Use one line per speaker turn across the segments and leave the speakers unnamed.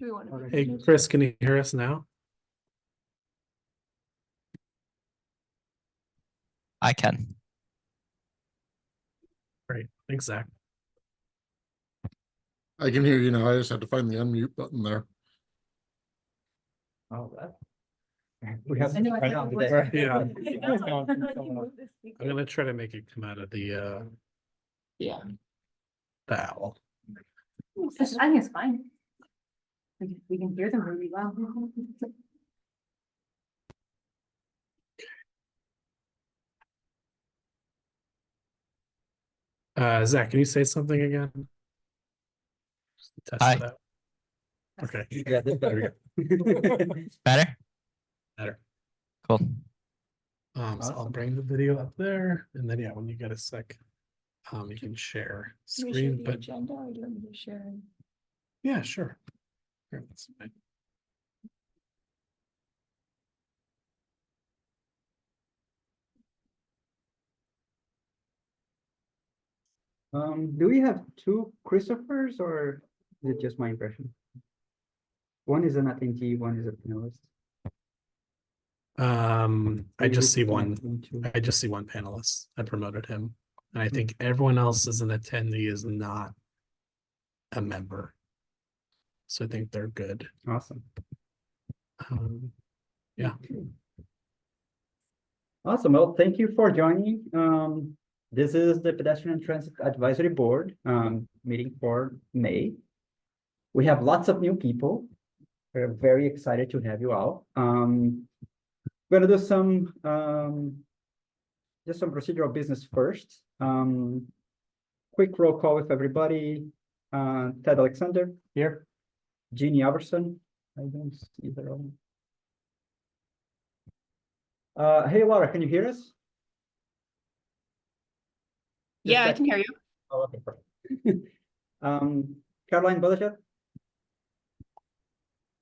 Do we want to?
Hey, Chris, can you hear us now?
I can.
Great. Thanks, Zach.
I can hear you now. I just had to find the unmute button there.
Oh, that. We have.
Yeah. I'm gonna try to make it come out of the owl.
I think it's fine. We can hear them really well.
Zach, can you say something again? Just to test
Hi.
it out. Okay.
Yeah, that's better.
Better?
Better.
Cool.
So I'll
Awesome.
bring the video up there, and then when you get a sec, you can share screen. But
agenda, or do you want me to share?
yeah, sure. Sure, that's fine.
Do we have two Christophers or is it just my impression? One is an attendee, one is a panelist.
I just see
Maybe
one.
between two.
I just see one panelist. I promoted him, and I think everyone else as an attendee is not a member. So I think they're good.
Awesome.
Yeah.
Awesome. Well, thank you for joining. This is the Pedestrian Transit Advisory Board meeting for May. We have lots of new people. We're very excited to have you all. We're gonna do some just some procedural business first. Quick roll call with everybody. Ted Alexander here. Jeannie Albertson. I don't see her on. Hey Laura, can you hear us?
Yeah, I can hear you.
Oh, okay, perfect. Caroline Bolechat?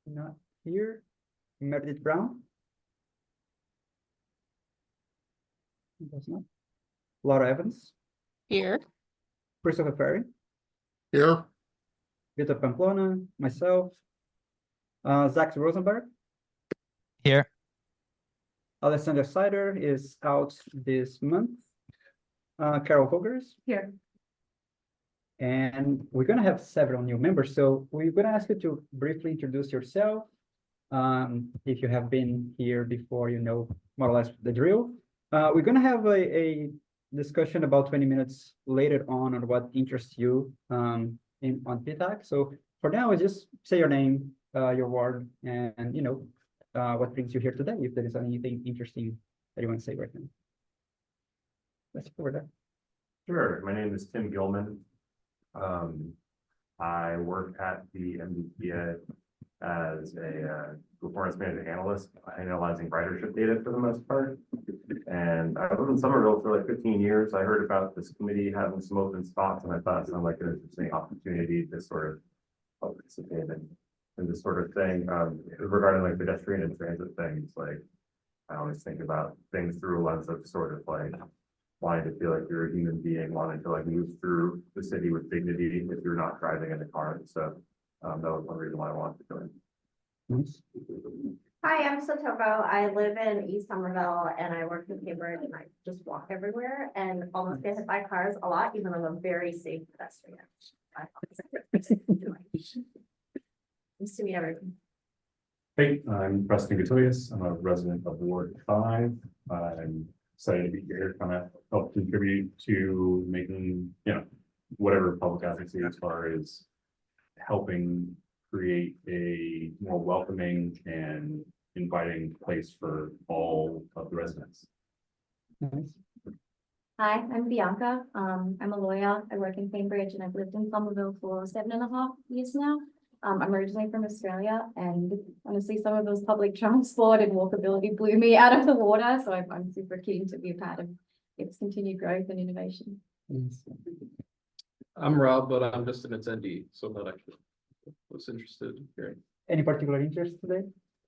Not here. Meredith Brown? Does not. Laura Evans?
Here.
Christopher Ferry?
Here,
Vito Pamplona? Myself? Zach Rosenberg?
Here.
Alessandra Sider is out this month. Carol Fogers?
Here.
And we're gonna have several new members, so we're gonna ask you to briefly introduce yourself. If you have been here before, you know more or less the drill. We're gonna have a discussion about 20 minutes later on what interests you on PTAC. So for now, just say your name, your ward, and you know what brings you here today. If there is anything interesting that you want to say right now. Let's go over there.
Sure. My name is Tim Gilman. I work at the MDPA as a performance management analyst, analyzing ridership data for the most part. And I lived in Somerville for like 15 years. I heard about this committee having some open spots, and I thought it sounded like an interesting opportunity to sort of participate in this sort of thing. Regarding like pedestrian and transit things, like I always think about things through a lens of sort of like wanting to feel like you're a human being, wanting to like move through the city with dignity if you're not driving in a car. So that was one reason why I wanted to join.
Nice.
Hi, I'm Sotoko. I live in East Somerville and I work in Cambridge and I just walk everywhere and almost get hit by cars a lot, even though I'm a very safe pedestrian. Nice to meet everyone.
Hey, I'm Preston Gutilius. I'm a resident of Ward 5. I'm excited to be here, kind of help contribute to making, whatever public advocacy as far as helping create a more welcoming and inviting place for all of the residents.
Nice.
Hi, I'm Bianca. I'm a lawyer. I work in Cambridge and I've lived in Somerville for 7.5 years now. I'm originally from Australia, and honestly, some of those public transport and walkability blew me out of the water. So I'm super keen to be a part of its continued growth and innovation.
Nice.
I'm Rob, but I'm just an attendee, so I'm not actually was interested in hearing.
Any particular interest today?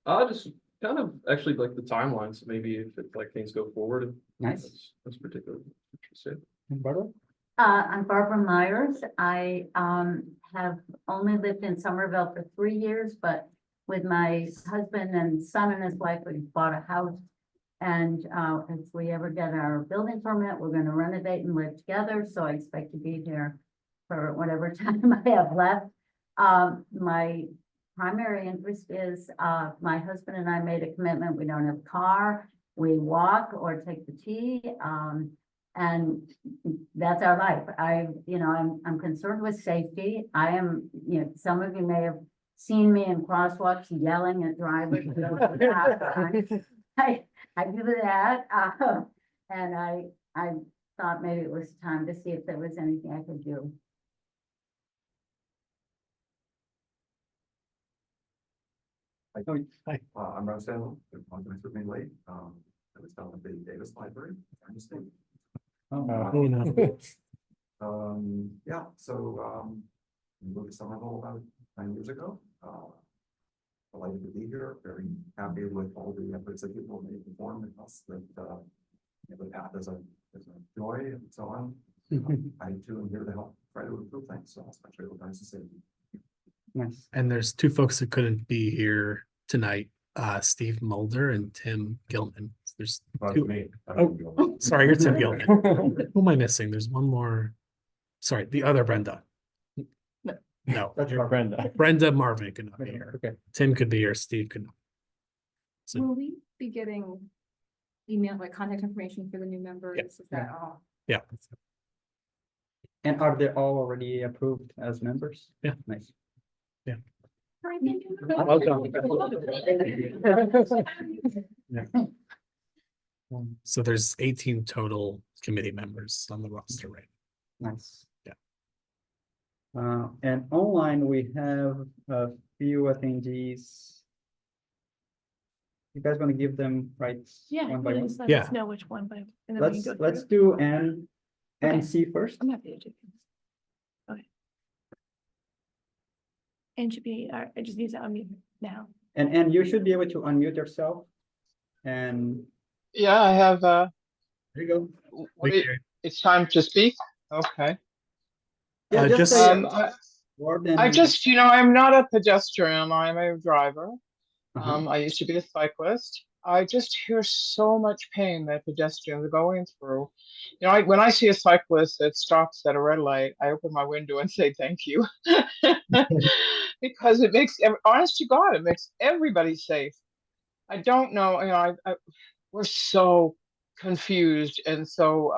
Just kind of actually like the timelines, maybe if it, like things go forward.
Nice.
That's particularly interesting.
And Barbara?
I'm Barbara Myers. I have only lived in Somerville for 3 years, but with my husband and son and his wife, we bought a house. And if we ever get our building permit, we're gonna renovate and live together, so I expect to be here for whatever time I have left. My primary interest is, my husband and I made a commitment, we don't have a car, we walk or take the T, and that's our life. I'm concerned with safety. I am, some of you may have seen me in crosswalks yelling at drivers. I do that, and I thought maybe it was time to see if there was anything I could do.
I'm Rob Stanley, apologize for being late. I was down at the Davis Library, I just think. Yeah, so, we moved to Somerville about 9 years ago. Delighted to be here, very happy with all the efforts that people made to form and us that, the path is a joy and so on. I too am here to help try to improve things, so especially with nice to see.
Nice.
And there's two folks that couldn't be here tonight, Steve Mulder and Tim Gilman. There's
That's
two.
me.
Oh, sorry, you're Tim Gilman. Who am I missing? There's one more. Sorry, the other Brenda. No,
That's
you're-
Brenda.
Brenda Marvin could not be here.
Okay.
Tim could be here, Steve could not. So
Will we be getting email, like contact information for the new members? Is that all?
yeah,
And are they all already approved as members?
Yeah.
Nice.
so there's 18 total committee members on the roster, right?
Nice.
Yeah.
And online, we have a few attendees. You guys want to give them rights?
Yeah,
one by one?
please let
Yeah.
us know which one, but, and then we can
Let's
go
do
through.
N and C first.
I'm happy to do. Okay. And should be, I just need to unmute now.
And you should be able to unmute yourself. And
Yeah, I have,
there you go.
it's time to speak? Okay.
Yeah,
just-
say
Um,
your word and-
I just, I'm not a pedestrian, I'm a driver.
Uh-huh.
I used to be a cyclist. I just hear so much pain that pedestrians are going through. When I see a cyclist that stops at a red light, I open my window and say, thank you. Because it makes, honest to God, it makes everybody safe. I don't know, we're so confused and so,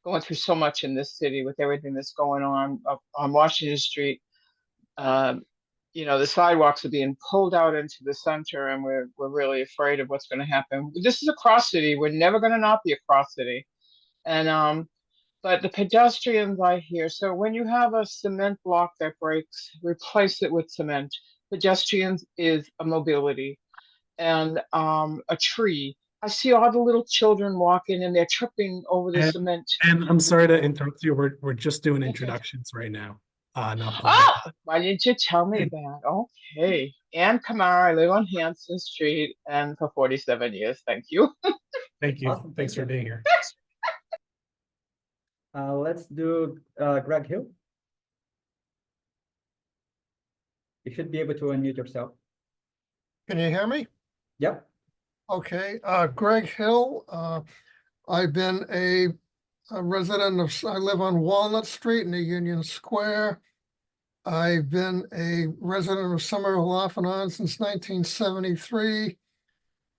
going through so much in this city with everything that's going on up on Washington Street. The sidewalks are being pulled out into the center and we're really afraid of what's going to happen. This is a cross city. We're never going to not be a cross city. And, but the pedestrians I hear, so when you have a cement block that breaks, replace it with cement. Pedestrians is a mobility. And a tree. I see all the little children walking and they're tripping over the cement.
And I'm sorry to interrupt you. We're just doing introductions right now. Not public.
Ah, why didn't you tell me that? Okay. Ann Kamara, I live on Hanson Street and for 47 years. Thank you.
Thank you.
Awesome,
Thanks
thank
for being here.
Let's do Greg Hill. You should be able to unmute yourself.
Can you hear me?
Yep.
Okay, Greg Hill, I've been a resident of, I live on Walnut Street in the Union Square. I've been a resident of Somerville off and on since 1973.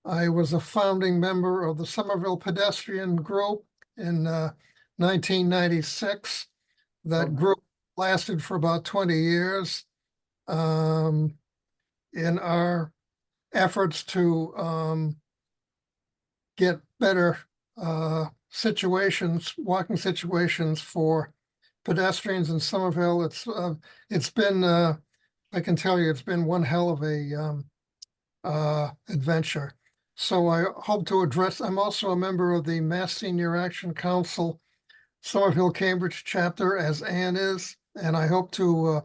I was a founding member of the Somerville Pedestrian Group in 1996. That group lasted for about 20 years. In our efforts to get better walking situations for pedestrians in Somerville, it's been I can tell you it's been one hell of a adventure. So I hope to address. I'm also a member of the Mass Senior Action Council Somerville Cambridge chapter, as Ann is, and I hope to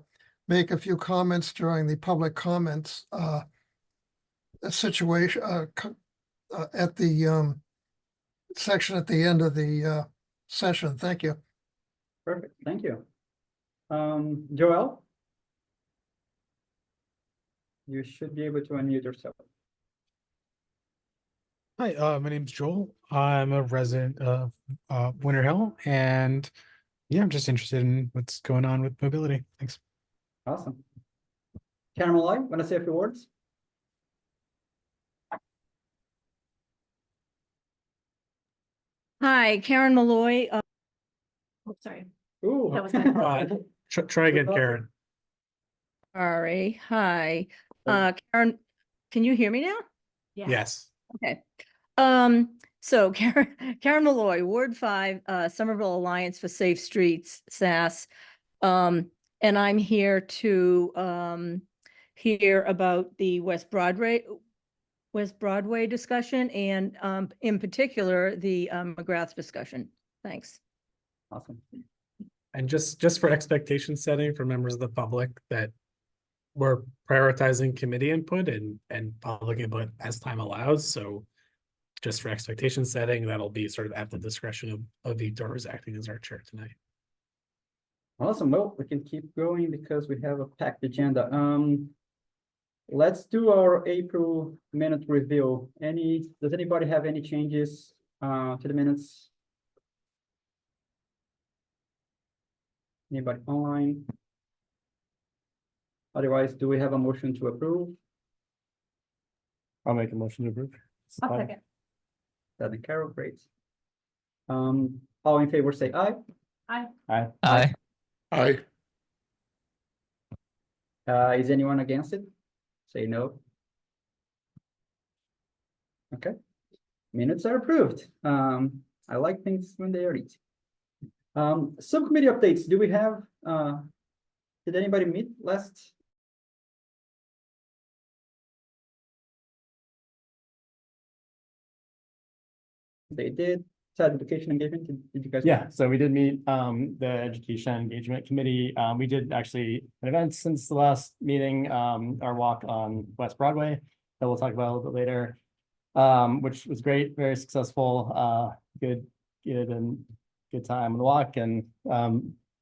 make a few comments during the public comments situation at the section at the end of the session. Thank you.
Perfect. Thank you. Joel? You should be able to unmute yourself.
Hi, my name's Joel. I'm a resident of Winter Hill, and yeah, I'm just interested in what's going on with mobility. Thanks.
Awesome. Karen Malloy, want to say a few words?
Hi, Karen Malloy. Oh, sorry.
Ooh.
That was my fault.
Try again, Karen.
Sorry. Hi. Karen, can you hear me now?
Yes.
Okay. So Karen Malloy, Ward 5, Somerville Alliance for Safe Streets, SAS. And I'm here to hear about the West Broadway discussion and in particular the McGrath discussion. Thanks.
Awesome.
And just for expectation setting for members of the public, that we're prioritizing committee input and public input as time allows. So just for expectation setting, that'll be sort of at the discretion of Victor, who's acting as our chair tonight.
Awesome. Well, we can keep going because we have a packed agenda. Let's do our April minute review. Does anybody have any changes to the minutes? Anybody online? Otherwise, do we have a motion to approve?
I'll make a motion to approve.
I'll second.
That and Carol, great. All in favor, say aye.
Aye.
Aye.
Aye.
Aye.
Is anyone against it? Say no. Okay. Minutes are approved. I like things when they are easy. Subcommittee updates. Do we have, did anybody meet last? They did. Side education engagement. Did you guys?
Yeah, so we did meet the Education Engagement Committee. We did actually an event since the last meeting, our walk on West Broadway that we'll talk about a little bit later, which was great, very successful, good time on the walk, and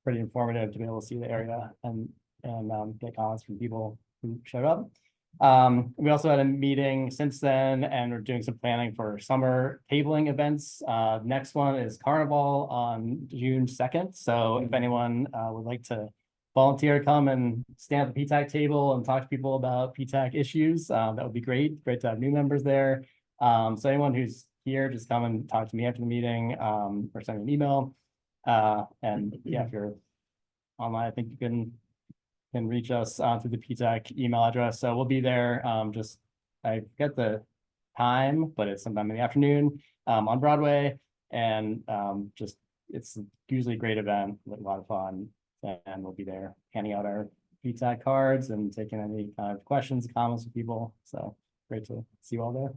pretty informative to be able to see the area and get comments from people who showed up. We also had a meeting since then, and we're doing some planning for summer tabling events. Next one is Carnival on June 2nd. So if anyone would like to volunteer to come and stand at the PTAC table and talk to people about PTAC issues, that would be great. Great to have new members there. So anyone who's here, just come and talk to me after the meeting, or send me an email. And yeah, if you're online, I think you can reach us through the PTAC email address. So we'll be there. I forget the time, but it's sometime in the afternoon on Broadway. And it's usually a great event, a lot of fun. And we'll be there handing out our PTAC cards and taking any kind of questions, comments with people. So great to see you all there.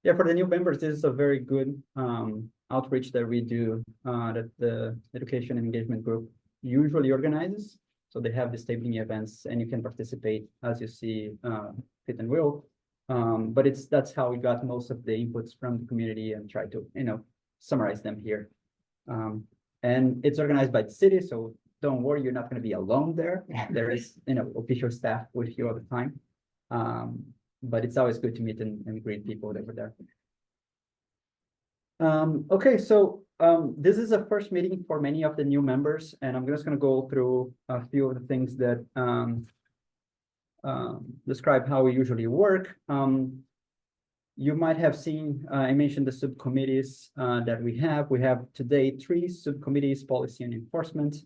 Yeah, for the new members, this is a very good outreach that we do, that the Education and Engagement Group usually organizes. So they have these tabling events and you can participate as you see fit and will. But that's how we got most of the inputs from the community and try to, summarize them here. And it's organized by the city, so don't worry, you're not going to be alone there. There is, official staff with you all the time. But it's always good to meet and greet people that were there. Okay, so this is a first meeting for many of the new members, and I'm just going to go through a few of the things that describe how we usually work. You might have seen, I mentioned the subcommittees that we have. We have today 3 subcommittees: policy and enforcement,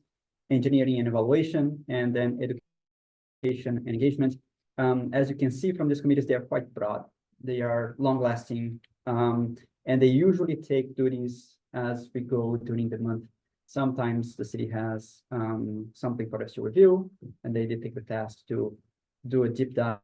engineering and evaluation, and then education and engagement. As you can see from these committees, they are quite broad. They are long-lasting. And they usually take duties as we go during the month. Sometimes the city has something for us to review, and they take the task to do a deep dive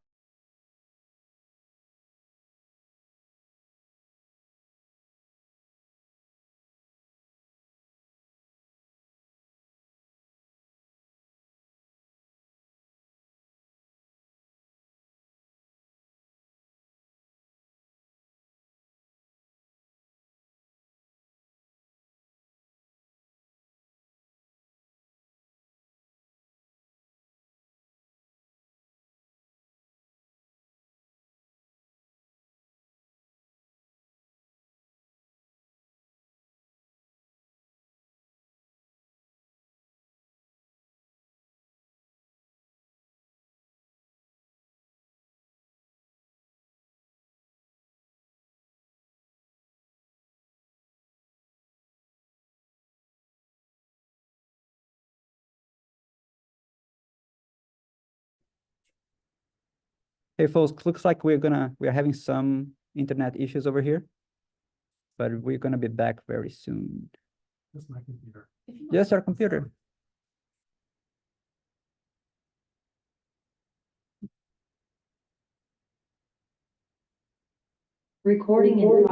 Hey folks, looks like we're having some internet issues over here. But we're gonna be back very soon.
That's my computer.
Just our computer.
Recording in.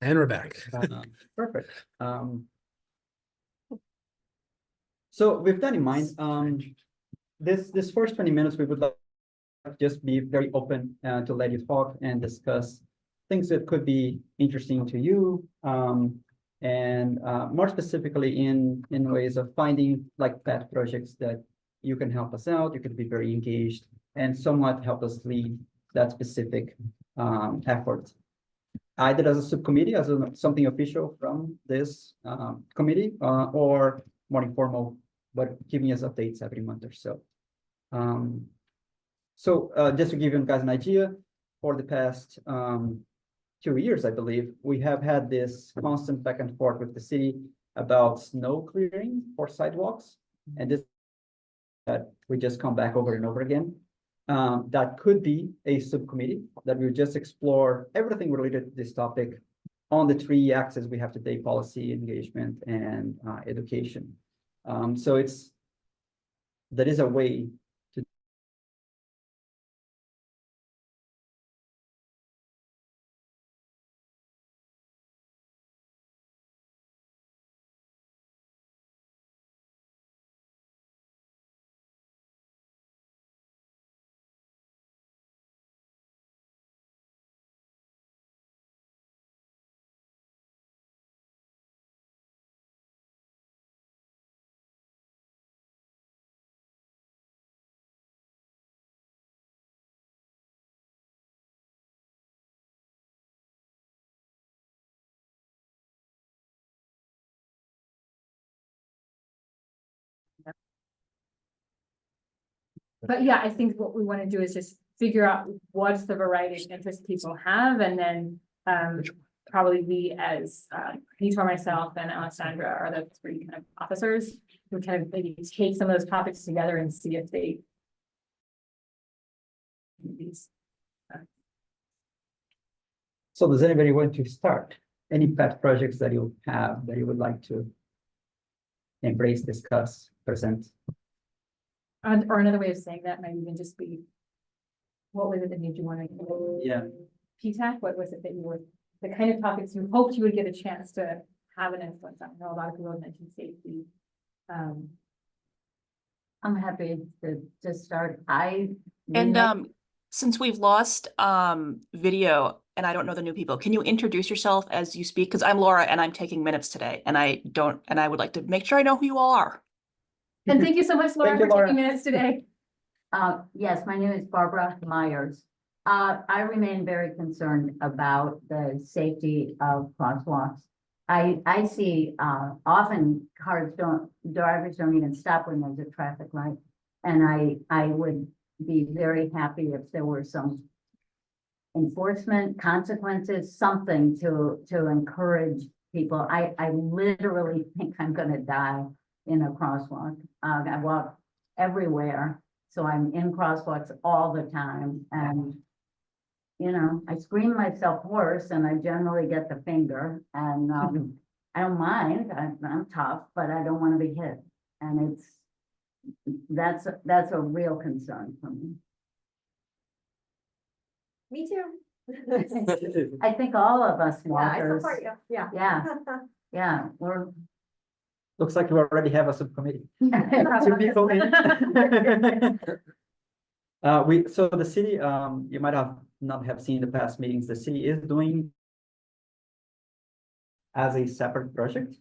And we're back.
Perfect. So with that in mind, this first 20 minutes, we would like to just be very open to let you talk and discuss things that could be interesting to you. And more specifically in ways of finding like pet projects that you can help us out, you could be very engaged and somewhat help us lead that specific effort. Either as a subcommittee, as something official from this committee, or more informal, but giving us updates every month or so. Just to give you guys an idea, for the past 2 years, I believe, we have had this constant back and forth with the city about snow clearing for sidewalks. And this that we just come back over and over again. That could be a subcommittee that will just explore everything related to this topic on the 3 axes we have today: policy, engagement, and education. So that is a way to.
But yeah, I think what we want to do is just figure out what's the variety of interests people have, and then probably we as Peter, myself, and Alessandra are the 3 kind of officers who kind of maybe take some of those topics together and see if they
So does anybody want to start? Any pet projects that you have that you would like to embrace, discuss, present?
or another way of saying that might even just be, what was it that made you want to?
Yeah.
PTAC, what was it that you were, the kind of topics you hoped you would get a chance to have an influence on? I know a lot of people have mentioned safety.
I'm happy to start.
Since we've lost video and I don't know the new people, can you introduce yourself as you speak? Because I'm Laura and I'm taking minutes today, and I would like to make sure I know who you all are.
And thank you so much, Laura, for taking minutes today.
Yes, my name is Barbara Myers. I remain very concerned about the safety of crosswalks. I see often drivers don't even stop when there's a traffic light. And I would be very happy if there were some enforcement consequences, something to encourage people. I literally think I'm gonna die in a crosswalk. I walk everywhere, so I'm in crosswalks all the time, and you know, I scream myself hoarse, and I generally get the finger, and I don't mind. I'm tough, but I don't want to be hit, and that's a real concern for me.
Me too.
I think all of us walkers.
Yeah.
Yeah, we're.
Looks like you already have a subcommittee. 2 people in. So the city, you might not have seen the past meetings, the city is doing as a separate project.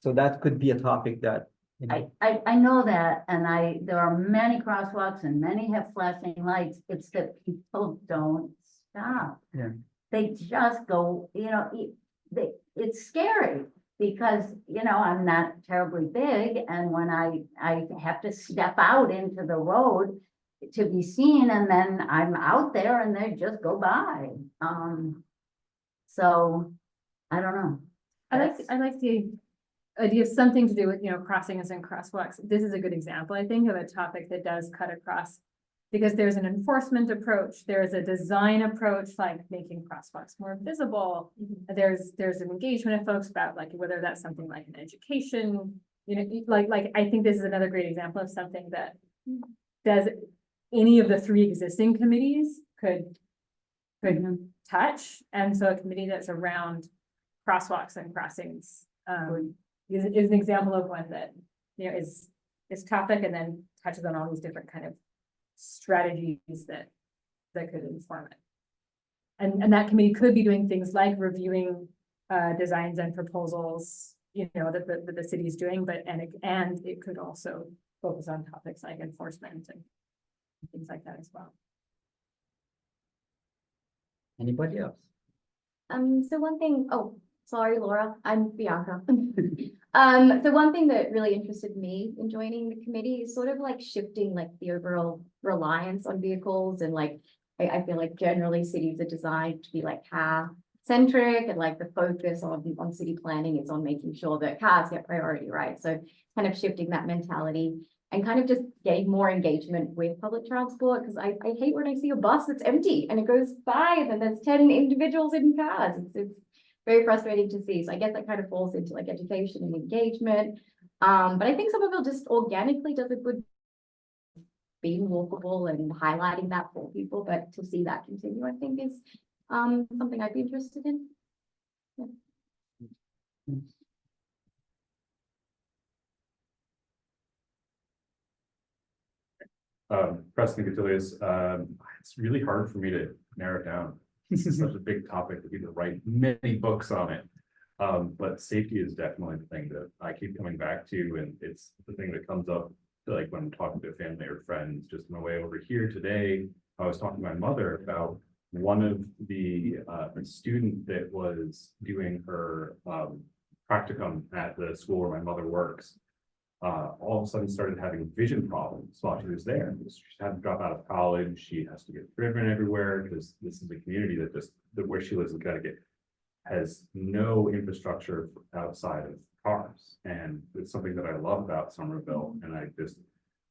So that could be a topic that, you know.
I know that, and there are many crosswalks and many have flashing lights. It's that people don't stop.
Yeah.
They just go, you know, it's scary. Because, you know, I'm not terribly big, and when I have to step out into the road to be seen, and then I'm out there and they just go by. So I don't know.
I like the idea of something to do with, crossings and crosswalks. This is a good example, I think, of a topic that does cut across. Because there's an enforcement approach, there's a design approach, like making crosswalks more visible. There's an engagement of folks about like whether that's something like an education, like I think this is another great example of something that does any of the three existing committees could touch. And so a committee that's around crosswalks and crossings is an example of one that, is topic and then touches on all these different kind of strategies that could inform it. And that committee could be doing things like reviewing designs and proposals, that the city is doing, and it could also focus on topics like enforcement and things like that as well.
Anybody else?
So one thing, oh, sorry, Laura, I'm Bianca. So one thing that really interested me in joining the committee is sort of like shifting like the overall reliance on vehicles, and like, I feel like generally cities are designed to be like car centric, and like the focus on city planning is on making sure that cars get priority, right? So kind of shifting that mentality and kind of just getting more engagement with public transport, because I hate when I see a bus that's empty and it goes 5 and there's 10 individuals in cars. It's very frustrating to see. So I guess that kind of falls into like education and engagement. But I think Somerville just organically does a good being walkable and highlighting that for people, but to see that continue, I think is something I'd be interested in. Yeah.
Preston Catilius, it's really hard for me to narrow it down. This is such a big topic that people write many books on it. But safety is definitely the thing that I keep coming back to, and it's the thing that comes up like when I'm talking to family or friends. Just on my way over here today, I was talking to my mother about one of the student that was doing her practicum at the school where my mother works. All of a sudden started having vision problems while she was there. She had to drop out of college. She has to get driven everywhere because this is a community that where she lives in Connecticut has no infrastructure outside of cars. And it's something that I love about Somerville. And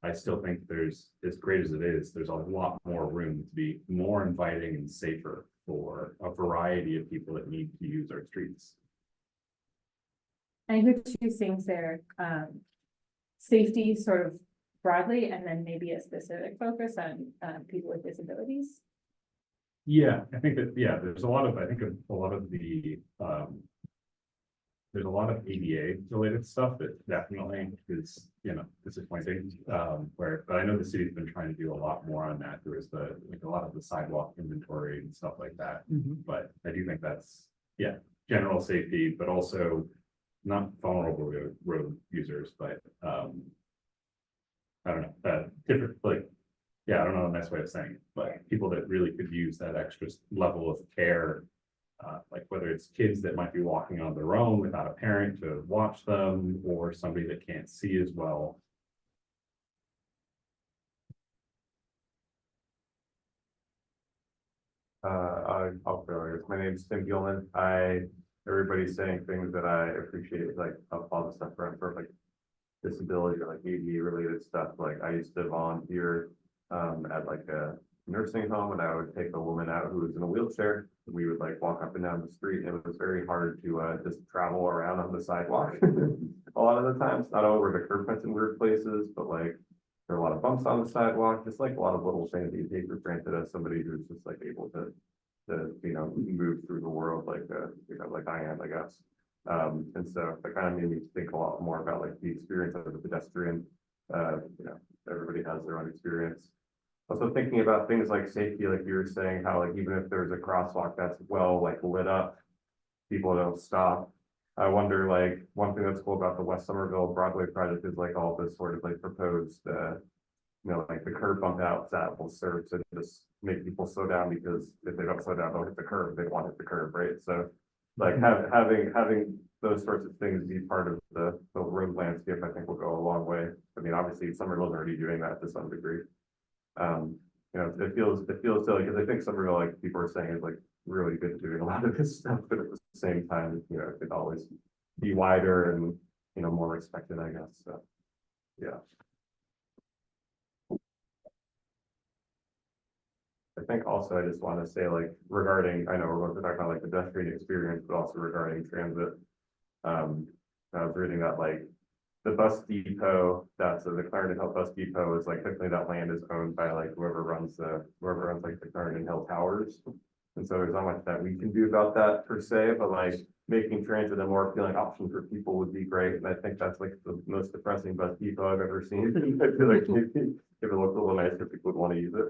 I still think there's, as great as it is, there's a lot more room to be more inviting and safer for a variety of people that need to use our streets.
I hear two things there. Safety sort of broadly, and then maybe a specific focus on people with disabilities.
Yeah, I think that, there's a lot of, there's a lot of ADA related stuff that definitely is, disappointing. But I know the city's been trying to do a lot more on that. There is a lot of the sidewalk inventory and stuff like that. But I do think that's, general safety, but also not vulnerable road users, but I don't know, different, I don't know a nice way of saying it, but people that really could use that extra level of care, like whether it's kids that might be walking on their own without a parent to watch them, or somebody that can't see as well.
I'll throw it. My name's Tim Gilman. Everybody's saying things that I appreciate, like all the stuff for like disability or like ADA related stuff. Like I used to volunteer at like a nursing home, and I would take a woman out who was in a wheelchair. We would like walk up and down the street, and it was very hard to just travel around on the sidewalk. A lot of the times, not over the curb cuts in weird places, but like there are a lot of bumps on the sidewalk, just like a lot of little things you take for granted as somebody who's just like able to move through the world like I am, I guess. And so that kind of made me think a lot more about like the experience of the pedestrian. Everybody has their own experience. Also thinking about things like safety, like you were saying, how like even if there's a crosswalk that's well like lit up, people don't stop. I wonder, like, one thing that's cool about the West Somerville Broadway project is like all this sort of like proposed like the curb bump outs that will serve to just make people slow down, because if they don't slow down, they'll hit the curb. They want to hit the curb, right? So like having those sorts of things be part of the road landscape, I think will go a long way. I mean, obviously Somerville's already doing that to some degree. It feels silly because I think Somerville, like people are saying, is like really good at doing a lot of this stuff, but at the same time, it could always be wider and you know, more respected, I guess, so, yeah. I think also I just want to say, like, regarding, I know we're going to talk about like the pedestrian experience, but also regarding transit. I was reading that like the bus depot, that's the Clarendon Hill Bus Depot is like technically that land is owned by like whoever runs like the Clarendon Hill Towers. And so there's not much that we can do about that per se, but like making transit a more appealing option for people would be great. And I think that's like the most depressing bus depot I've ever seen. I feel like maybe if it looked a little nicer, people would want to use it.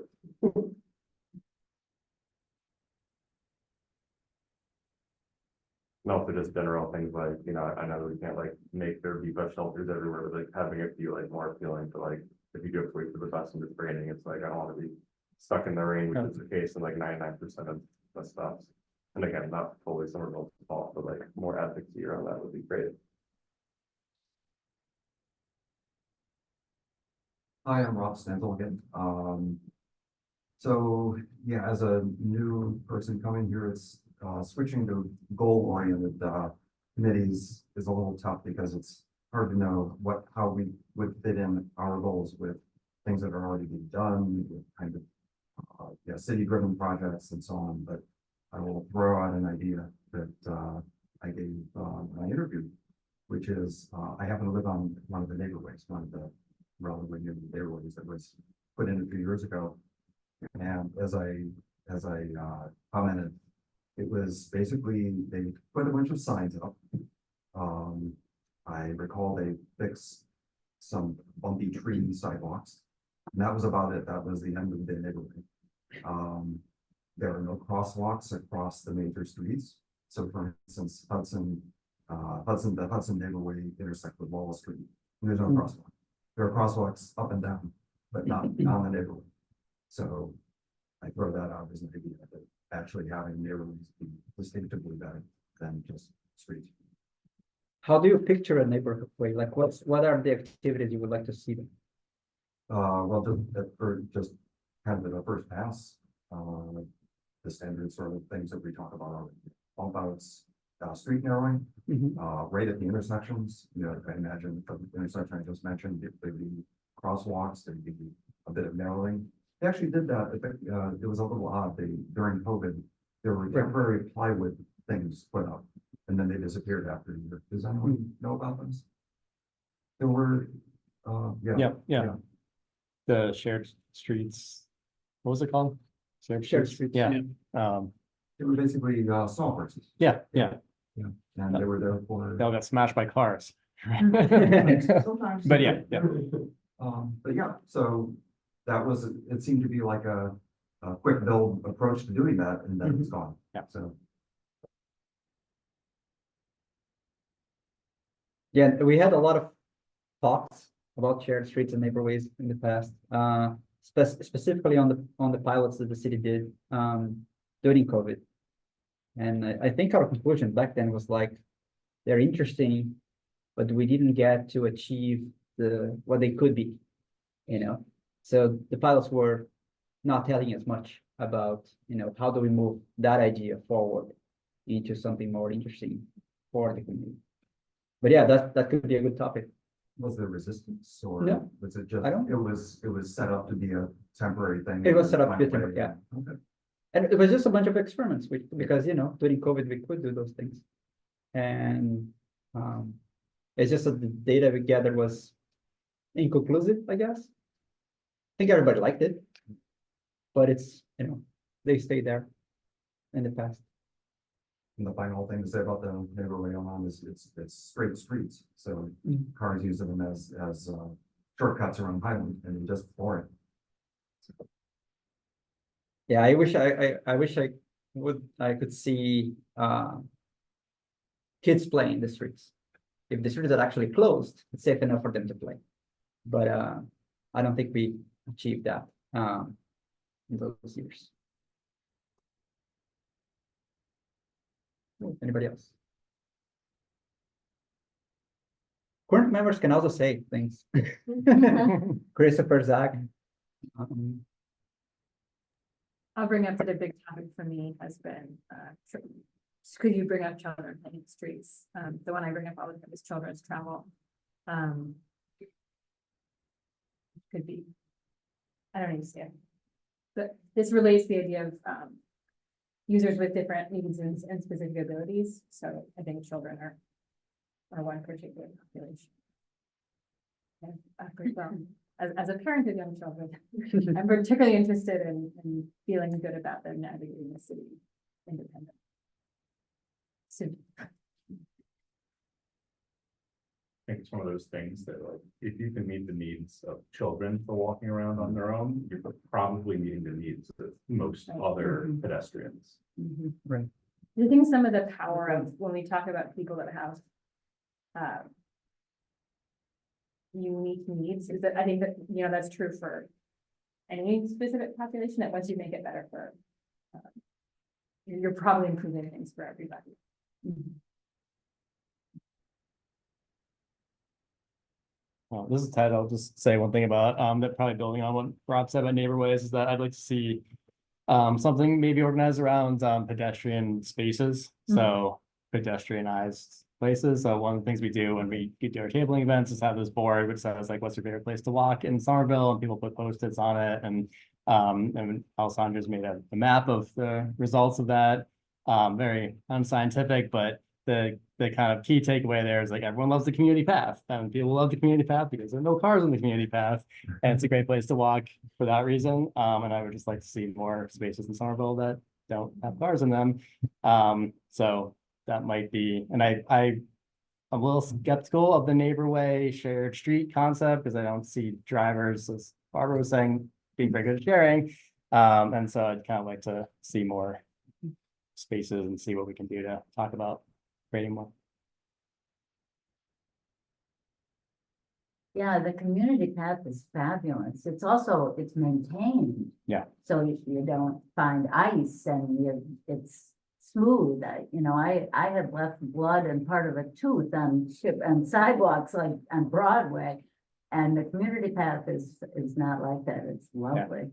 And also just general things like, you know, I know we can't like make there be bus shelters everywhere, but like having it be like more appealing to like, if you do have to wait for the bus and it's raining, it's like, I don't want to be stuck in the rain, which is the case in like 99% of bus stops. And again, not fully Somerville's fault, but like more advocacy around that would be great.
Hi, I'm Rob Stanzel again. So yeah, as a new person coming here, it's switching to goal-oriented committees is a little tough because it's hard to know how we would fit in our goals with things that are already being done, with kind of city-driven projects and so on. But I will throw out an idea that I gave when I interviewed, which is I happen to live on one of the neighborhoods, one of the relatively new neighborhoods that was put in a few years ago. And as I commented, it was basically they put a bunch of signs up. I recall they fixed some bumpy tree sidewalks, and that was about it. That was the end of the neighborhood. There are no crosswalks across the major streets. So, for instance, the Hudson Neighborway intersect with Wall Street. There's no crosswalk. There are crosswalks up and down, but not on the neighborhood. So I throw that out as an idea that actually having neighborhoods be distinctively better than just streets.
How do you picture a neighborhood way? Like what are the activities you would like to see them?
Well, just kind of at a first pass, the standard sort of things that we talk about are bump outs, street narrowing, right at the intersections. You know, I imagine from the intersection I just mentioned, there'd be crosswalks, there'd be a bit of narrowing. They actually did that. It was a little odd. During COVID, there were temporary plywood things put up, and then they disappeared after a year. Does anyone know about this? There were,
Yeah. The shared streets, what was it called?
Shared streets.
Yeah.
they were basically small horses.
Yeah.
And they were there for.
They all got smashed by cars.
Sometimes.
But yeah.
But yeah, so that was, it seemed to be like a quick build approach to doing that, and then it's gone.
Yeah.
So.
Yeah, we had a lot of thoughts about shared streets and neighborhoods in the past, specifically on the pilots that the city did during COVID. And I think our conclusion back then was like, they're interesting, but we didn't get to achieve what they could be, you know? So the pilots were not telling us much about, how do we move that idea forward into something more interesting for the community. But yeah, that could be a good topic.
Was there resistance, or
No,
was it just,
I don't.
it was set up to be a temporary thing?
It was set up to be a temporary, yeah.
Okay.
And it was just a bunch of experiments, because, during COVID, we could do those things. And it's just that the data we gathered was inconclusive, I guess. I think everybody liked it, but it's, they stayed there in the past.
And the final thing to say about the neighborhood on is it's straight streets, so cars use them as shortcuts around Highland, and they just floor it.
Yeah, I wish I could see kids playing in the streets. If the streets are actually closed, it's safe enough for them to play. But I don't think we achieved that in those years. Anybody else? Current members can also say things. Christopher, Zach.
I'll bring up the big topic for me has been Could you bring up children in the streets? The one I bring up all the time is children's travel. Could be. I don't understand. But this relates to the idea of users with different needs and specific abilities. So I think children are one particular population. And, well, as a parent of young children, I'm particularly interested in feeling good about them navigating the city independently. Soon.
I think it's one of those things that, like, if you can meet the needs of children for walking around on their own, you're probably meeting the needs of most other pedestrians.
Right.
Do you think some of the power of when we talk about people that have unique needs is that I think that, you know, that's true for any specific population, that once you make it better for you're probably improving things for everybody.
Well, this is Ted. I'll just say one thing about that, probably building on what Rob said about neighborways, is that I'd like to see something maybe organized around pedestrian spaces. So pedestrianized places. So one of the things we do when we do our tabling events is have this board which says like, what's your favorite place to walk in Somerville, and people put Post-its on it. And Alessandra's made a map of the results of that. Very unscientific, but the kind of key takeaway there is like everyone loves the community path, and people love the community path because there are no cars on the community path, and it's a great place to walk for that reason. And I would just like to see more spaces in Somerville that don't have cars in them. So that might be, and I'm a little skeptical of the neighborway shared street concept because I don't see drivers, as Barbara was saying, being very good at sharing. And so I'd kind of like to see more spaces and see what we can do to talk about creating more.
Yeah, the community path is fabulous. It's also, it's maintained.
Yeah.
So you don't find ice and it's smooth. I have left blood and part of a tooth on sidewalks like on Broadway. And the community path is not like that. It's lovely.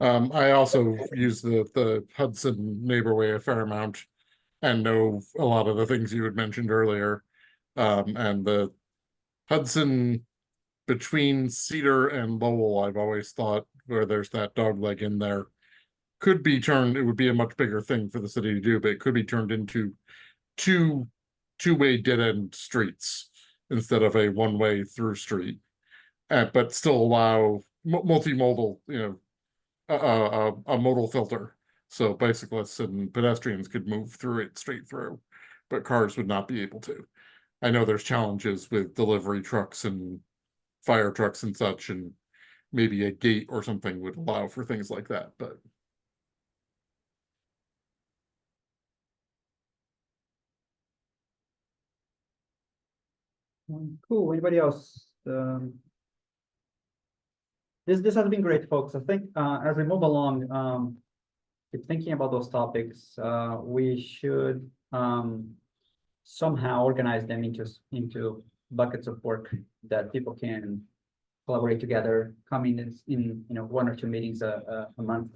I also use the Hudson neighborway a fair amount and know a lot of the things you had mentioned earlier. And the Hudson between Cedar and Lowell, I've always thought, where there's that dog leg in there, could be turned, it would be a much bigger thing for the city to do, but it could be turned into two-way dead-end streets instead of a one-way through street. But still allow multimodal, a modal filter. So bicyclists and pedestrians could move through it straight through, but cars would not be able to. I know there's challenges with delivery trucks and fire trucks and such, and maybe a gate or something would allow for things like that, but.
Cool. Anybody else? This has been great, folks. I think as we move along, keep thinking about those topics. We should somehow organize them into buckets of work that people can collaborate together, come in 1 or 2 meetings a month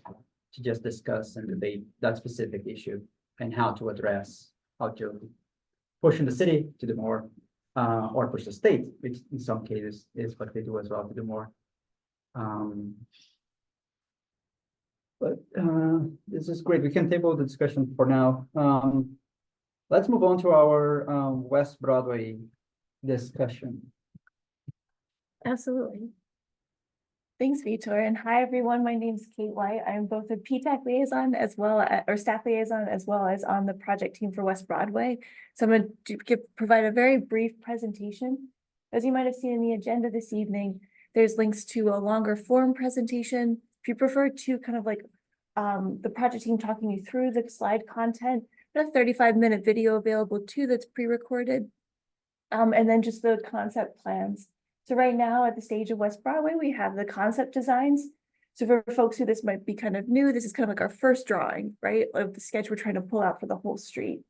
to just discuss and debate that specific issue and how to address, how to push in the city to do more, or push the state, which in some cases is what they do as well, to do more. But this is great. We can table the discussion for now. Let's move on to our West Broadway discussion.
Absolutely. Thanks, Vitor. And hi, everyone. My name is Kate White. I'm both a PTAC liaison as well as, or staff liaison, as well as on the project team for West Broadway. So I'm going to provide a very brief presentation. As you might have seen in the agenda this evening, there's links to a longer form presentation. If you prefer to kind of like the project team talking you through the slide content, a 35-minute video available too that's pre-recorded. And then just the concept plans. So right now at the stage of West Broadway, we have the concept designs. So for folks who this might be kind of new, this is kind of like our first drawing, right, of the sketch we're trying to pull out for the whole street.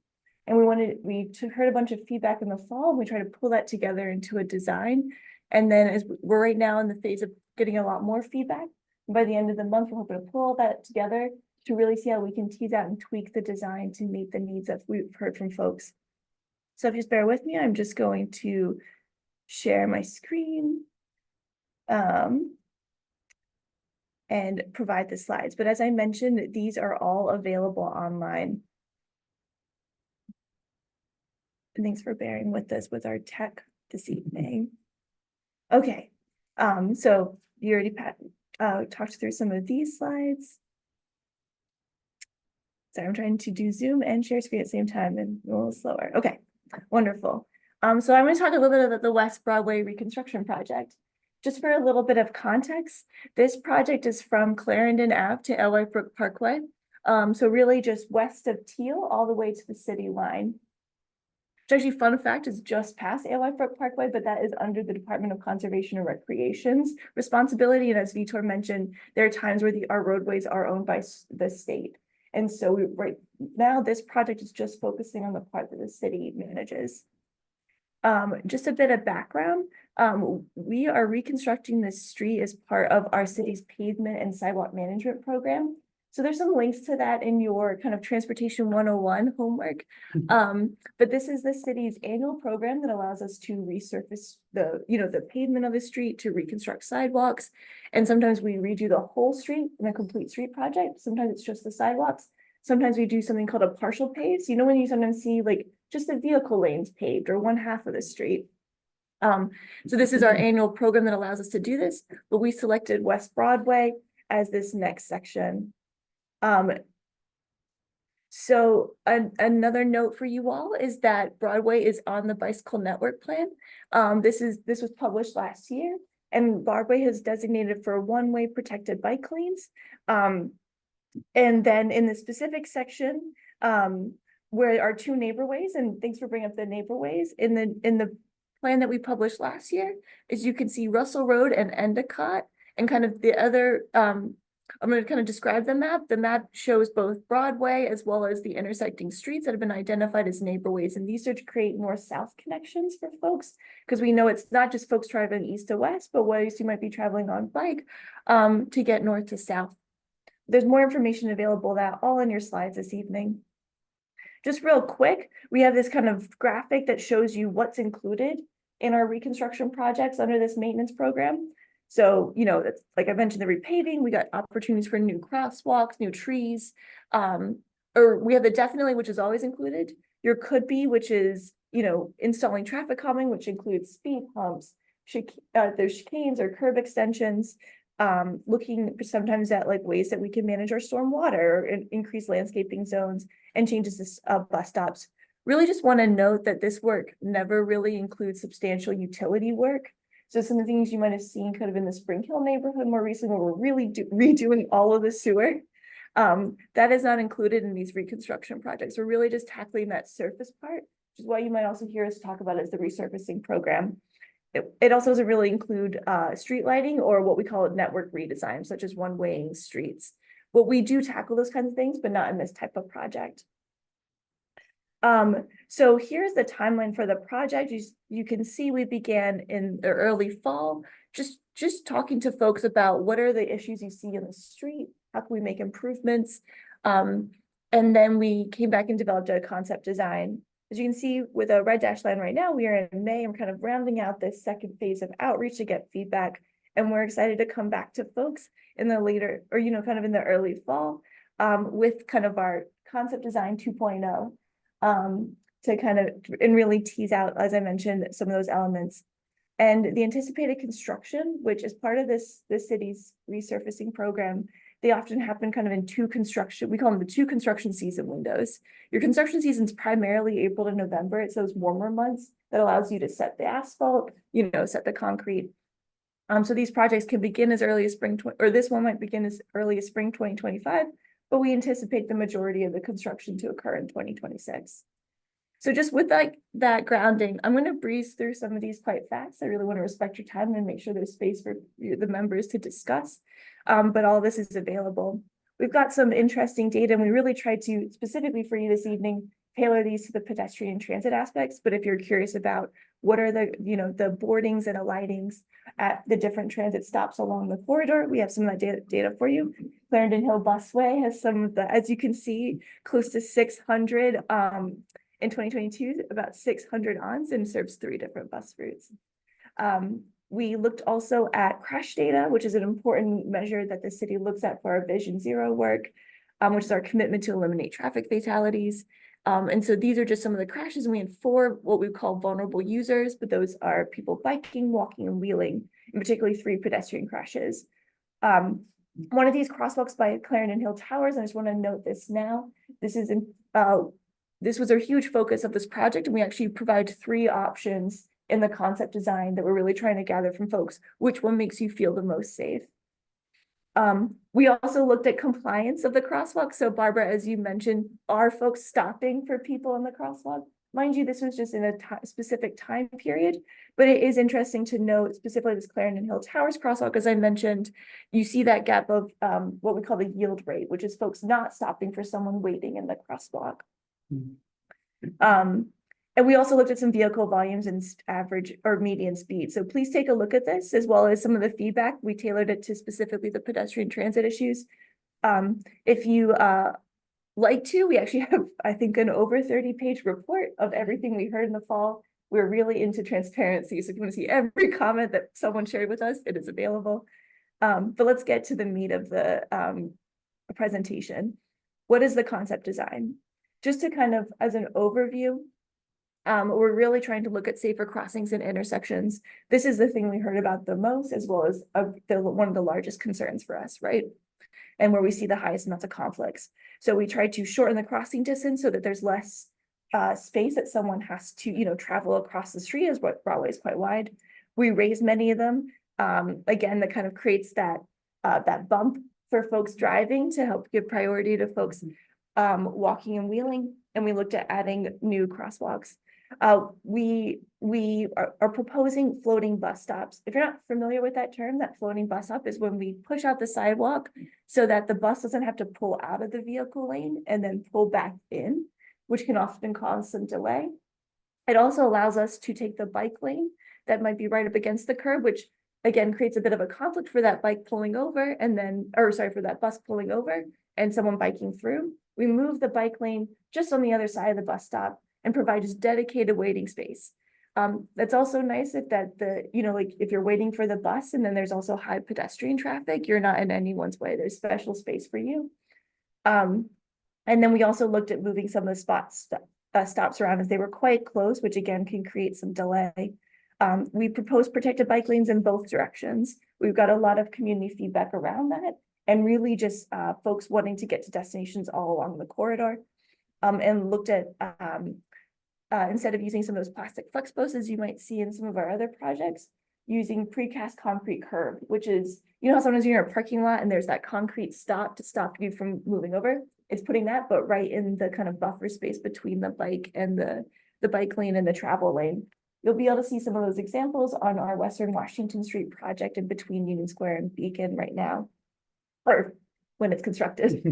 And we heard a bunch of feedback in the fall, and we tried to pull that together into a design. And then as we're right now in the phase of getting a lot more feedback, and by the end of the month, we're hoping to pull all that together to really see how we can tease out and tweak the design to meet the needs that we've heard from folks. So just bear with me, I'm just going to share my screen. And provide the slides, but as I mentioned, these are all available online. And thanks for bearing with us with our tech this evening. Okay, so you already talked through some of these slides. Sorry, I'm trying to do Zoom and share screen at the same time and a little slower. Okay, wonderful. So I'm going to talk a little bit about the West Broadway reconstruction project. Just for a little bit of context, this project is from Clarendon Ave to Alewife Brook Parkway. So really just west of Teal all the way to the city line. Which actually, fun fact, is just past Alewife Brook Parkway, but that is under the Department of Conservation and Recreation's responsibility. And as Vitor mentioned, there are times where our roadways are owned by the state. And so right now, this project is just focusing on the part that the city manages. Just a bit of background, we are reconstructing this street as part of our city's pavement and sidewalk management program. So there's some links to that in your kind of Transportation 101 homework. But this is the city's annual program that allows us to resurface the pavement of the street, to reconstruct sidewalks. And sometimes we redo the whole street in a complete street project. Sometimes it's just the sidewalks. Sometimes we do something called a partial pave. So when you sometimes see like just the vehicle lanes paved or one half of the street. So this is our annual program that allows us to do this, but we selected West Broadway as this next section. So another note for you all is that Broadway is on the bicycle network plan. This was published last year, and Broadway has designated for one-way protected bike lanes. And then in the specific section, where our two neighborways, and thanks for bringing up the neighborways, in the plan that we published last year, as you can see Russell Road and Endicott, and kind of the other, I'm going to kind of describe the map. The map shows both Broadway as well as the intersecting streets that have been identified as neighborways, and these are to create north-south connections for folks, because we know it's not just folks driving east to west, but ways you might be traveling on bike to get north to south. There's more information available that all in your slides this evening. Just real quick, we have this kind of graphic that shows you what's included in our reconstruction projects under this maintenance program. So, that's like I mentioned, the repaving, we got opportunities for new crosswalks, new trees, or we have the definitely, which is always included. Your could be, which is, installing traffic calming, which includes speed humps, there's chicanes or curb extensions, looking sometimes at like ways that we can manage our storm water and increase landscaping zones and changes to bus stops. Really just want to note that this work never really includes substantial utility work. So some of the things you might have seen kind of in the Spring Hill neighborhood more recently, where we're really redoing all of the sewer. That is not included in these reconstruction projects. We're really just tackling that surface part, which is why you might also hear us talk about it as the resurfacing program. It also doesn't really include street lighting or what we call network redesign, such as one-waying streets. But we do tackle those kinds of things, but not in this type of project. So here's the timeline for the project. You can see we began in the early fall, just talking to folks about what are the issues you see in the street, how can we make improvements, and then we came back and developed a concept design. As you can see with a red dash line right now, we are in May, and we're kind of rounding out this second phase of outreach to get feedback, and we're excited to come back to folks in the later, or kind of in the early fall, with kind of our concept design 2.0. To kind of, and really tease out, as I mentioned, some of those elements. And the anticipated construction, which is part of this city's resurfacing program, they often happen kind of in we call them the two construction season windows. Your construction season is primarily April to November. It's those warmer months that allows you to set the asphalt, set the concrete. So these projects can begin as early as spring, or this one might begin as early as spring 2025, but we anticipate the majority of the construction to occur in 2026. So just with that grounding, I'm going to breeze through some of these quite fast. I really want to respect your time and make sure there's space for the members to discuss, but all this is available. We've got some interesting data, and we really tried to, specifically for you this evening, tailor these to the pedestrian transit aspects, but if you're curious about what are the, the boardings and alightings at the different transit stops along the corridor, we have some of that data for you. Clarendon Hill Busway has some of the, as you can see, close to 600, in 2022, about 600 ons, and serves 3 different bus routes. We looked also at crash data, which is an important measure that the city looks at for our Vision Zero work, which is our commitment to eliminate traffic fatalities. And so these are just some of the crashes, and we had 4 what we call vulnerable users, but those are people biking, walking, and wheeling, and particularly 3 pedestrian crashes. One of these crosswalks by Clarendon Hill Towers, and I just want to note this now, this was a huge focus of this project, and we actually provide 3 options in the concept design that we're really trying to gather from folks, which one makes you feel the most safe. We also looked at compliance of the crosswalk. So Barbara, as you mentioned, are folks stopping for people in the crosswalk? Mind you, this was just in a specific time period, but it is interesting to note specifically this Clarendon Hill Towers crosswalk, as I mentioned, you see that gap of what we call the yield rate, which is folks not stopping for someone waiting in the crosswalk. And we also looked at some vehicle volumes and average or median speed. So please take a look at this, as well as some of the feedback. We tailored it to specifically the pedestrian transit issues. If you like to, we actually have, I think, an over 30-page report of everything we heard in the fall. We're really into transparency. So if you want to see every comment that someone shared with us, it is available. But let's get to the meat of the presentation. What is the concept design? Just to kind of, as an overview, we're really trying to look at safer crossings and intersections. This is the thing we heard about the most, as well as one of the largest concerns for us, right? And where we see the highest amounts of conflicts. So we try to shorten the crossing distance so that there's less space that someone has to, travel across the street, as what Broadway is quite wide. We raise many of them. Again, that kind of creates that bump for folks driving to help give priority to folks walking and wheeling. And we looked at adding new crosswalks. We are proposing floating bus stops. If you're not familiar with that term, that floating bus stop is when we push out the sidewalk so that the bus doesn't have to pull out of the vehicle lane and then pull back in, which can often cause some delay. It also allows us to take the bike lane that might be right up against the curb, which again creates a bit of a conflict for that bike pulling over and then, or sorry, for that bus pulling over and someone biking through. We move the bike lane just on the other side of the bus stop and provide just dedicated waiting space. That's also nice if like if you're waiting for the bus and then there's also high pedestrian traffic, you're not in anyone's way. There's special space for you. And then we also looked at moving some of the stops around as they were quite close, which again can create some delay. We proposed protected bike lanes in both directions. We've got a lot of community feedback around that, and really just folks wanting to get to destinations all along the corridor. And looked at, instead of using some of those plastic flex posts, as you might see in some of our other projects, using precast concrete curb, which is, how sometimes you're in a parking lot and there's that concrete stop to stop you from moving over. It's putting that, but right in the kind of buffer space between the bike and the bike lane and the travel lane. You'll be able to see some of those examples on our Western Washington Street project in between Union Square and Beacon right now, or when it's constructed.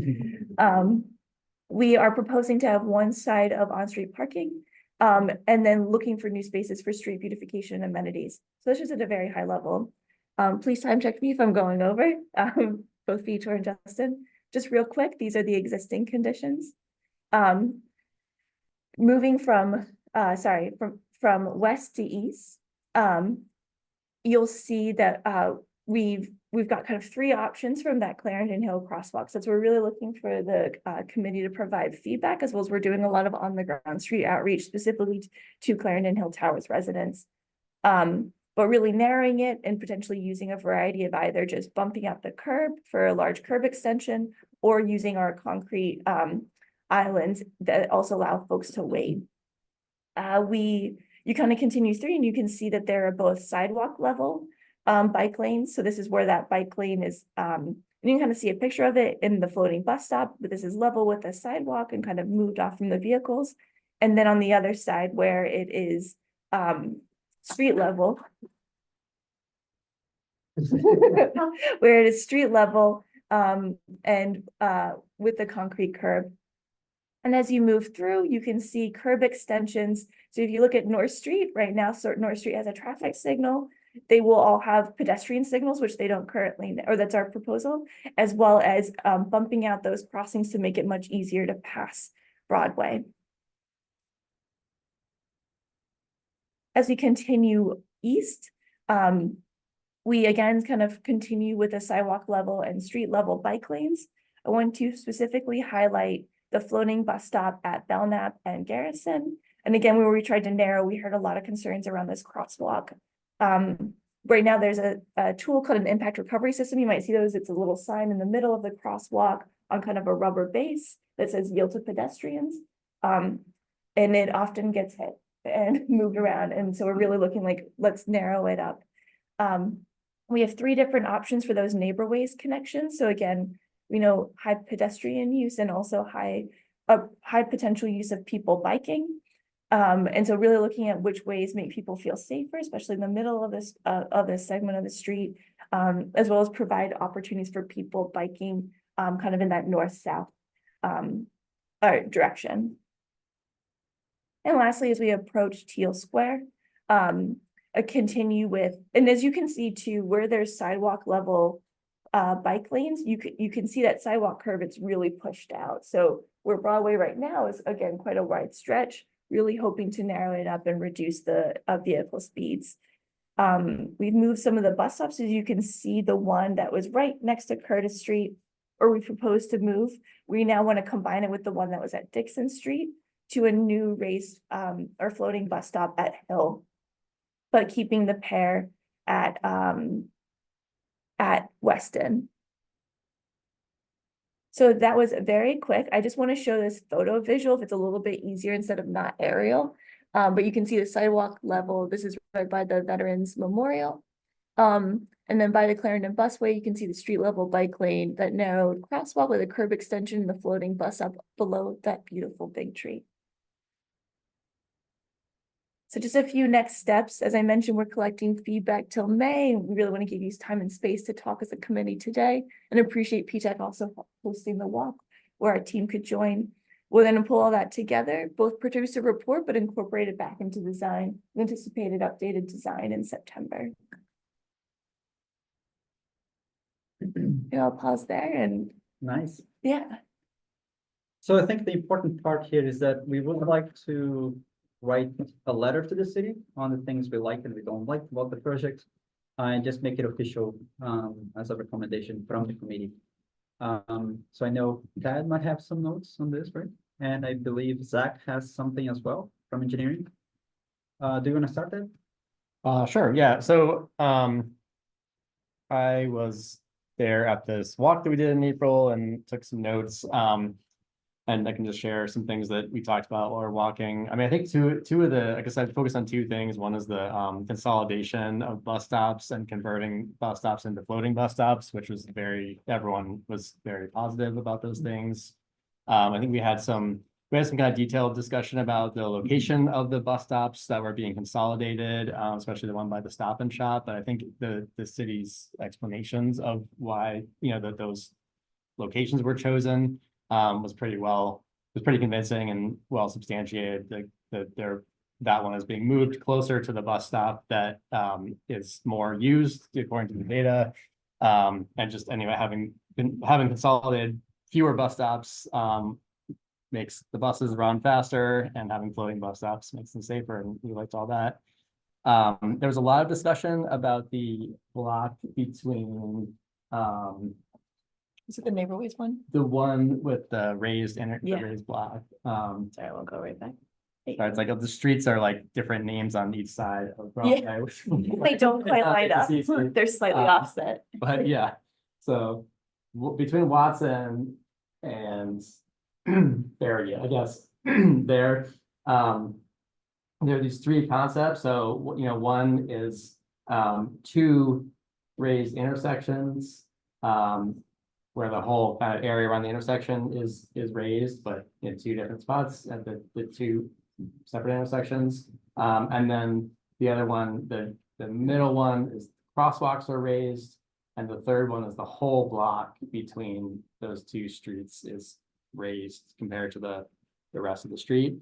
We are proposing to have one side of on-street parking, and then looking for new spaces for street beautification and amenities. So that's just at a very high level. Please time check me if I'm going over, both Vitor and Justin. Just real quick, these are the existing conditions. Moving from west to east, you'll see that we've got kind of 3 options from that Clarendon Hill crosswalk. So we're really looking for the committee to provide feedback, as well as we're doing a lot of on the ground street outreach specifically to Clarendon Hill Towers residents. But really narrowing it and potentially using a variety of either just bumping up the curb for a large curb extension or using our concrete islands that also allow folks to wait. You kind of continue through and you can see that there are both sidewalk level bike lanes. So this is where that bike lane is, and you can kind of see a picture of it in the floating bus stop, but this is level with the sidewalk and kind of moved off from the vehicles. And then on the other side where it is street level, where it is street level and with the concrete curb. And as you move through, you can see curb extensions. So if you look at North Street right now, so North Street has a traffic signal. They will all have pedestrian signals, which they don't currently, or that's our proposal, as well as bumping out those crossings to make it much easier to pass Broadway. As we continue east, we again kind of continue with the sidewalk level and street level bike lanes. I want to specifically highlight the floating bus stop at Belknap and Garrison. And again, where we tried to narrow, we heard a lot of concerns around this crosswalk. Right now, there's a tool called an impact recovery system. You might see those. It's a little sign in the middle of the crosswalk on kind of a rubber base that says yield to pedestrians. And it often gets hit and moved around. And so we're really looking like, let's narrow it up. We have 3 different options for those neighborways connections. So again, we know high pedestrian use and also high potential use of people biking. And so really looking at which ways make people feel safer, especially in the middle of this segment of the street, as well as provide opportunities for people biking kind of in that north-south direction. And lastly, as we approach Teal Square, continue with, and as you can see too, where there's sidewalk level bike lanes, you can see that sidewalk curve, it's really pushed out. So where Broadway right now is again quite a wide stretch, really hoping to narrow it up and reduce the vehicle speeds. We've moved some of the bus stops, as you can see, the one that was right next to Curtis Street, or we proposed to move. We now want to combine it with the one that was at Dixon Street to a new raised or floating bus stop at Hill, but keeping the pair at Weston. So that was very quick. I just want to show this photo visual if it's a little bit easier instead of not aerial. But you can see the sidewalk level. This is right by the Veterans Memorial. And then by the Clarendon Busway, you can see the street level bike lane, that narrowed crosswalk with a curb extension, the floating bus up below that beautiful big tree. So just a few next steps. As I mentioned, we're collecting feedback till May. We really want to give you time and space to talk as a committee today, and appreciate PTAC also hosting the walk where our team could join. We're going to pull all that together, both produce a report, but incorporate it back into design, anticipated updated design in September. I'll pause there and
Nice.
yeah.
So I think the important part here is that we would like to write a letter to the city on the things we like and we don't like about the project, and just make it official as a recommendation from the committee. So I know Dad might have some notes on this, right? And I believe Zach has something as well from engineering. Do you want to start that?
Sure, yeah. So I was there at this walk that we did in April and took some notes. And I can just share some things that we talked about while we're walking. I mean, I think two of the, I guess I'd focus on 2 things. One is the consolidation of bus stops and converting bus stops into floating bus stops, which was everyone was very positive about those things. I think we had some kind of detailed discussion about the location of the bus stops that were being consolidated, especially the one by the Stop and Shop. But I think the city's explanations of why, that those locations were chosen was pretty convincing and well substantiated. That one is being moved closer to the bus stop that is more used according to the data. And just anyway, having consolidated fewer bus stops makes the buses run faster, and having floating bus stops makes them safer, and we liked all that. There was a lot of discussion about the block between
Is it the neighborways one?
the one with the raised block.
Sorry, I won't go right back.
So it's like the streets are like different names on each side of
Yeah.
Broadway.
They don't quite line up. They're slightly offset.
But yeah, so between Watson and Farragut, I guess, there are these 3 concepts. So, one is 2 raised intersections, where the whole kind of area around the intersection is raised, but in 2 different spots at the 2 separate intersections. And then the other one, the middle one, is crosswalks are raised, and the third one is the whole block between those 2 streets is raised compared to the the rest of the street.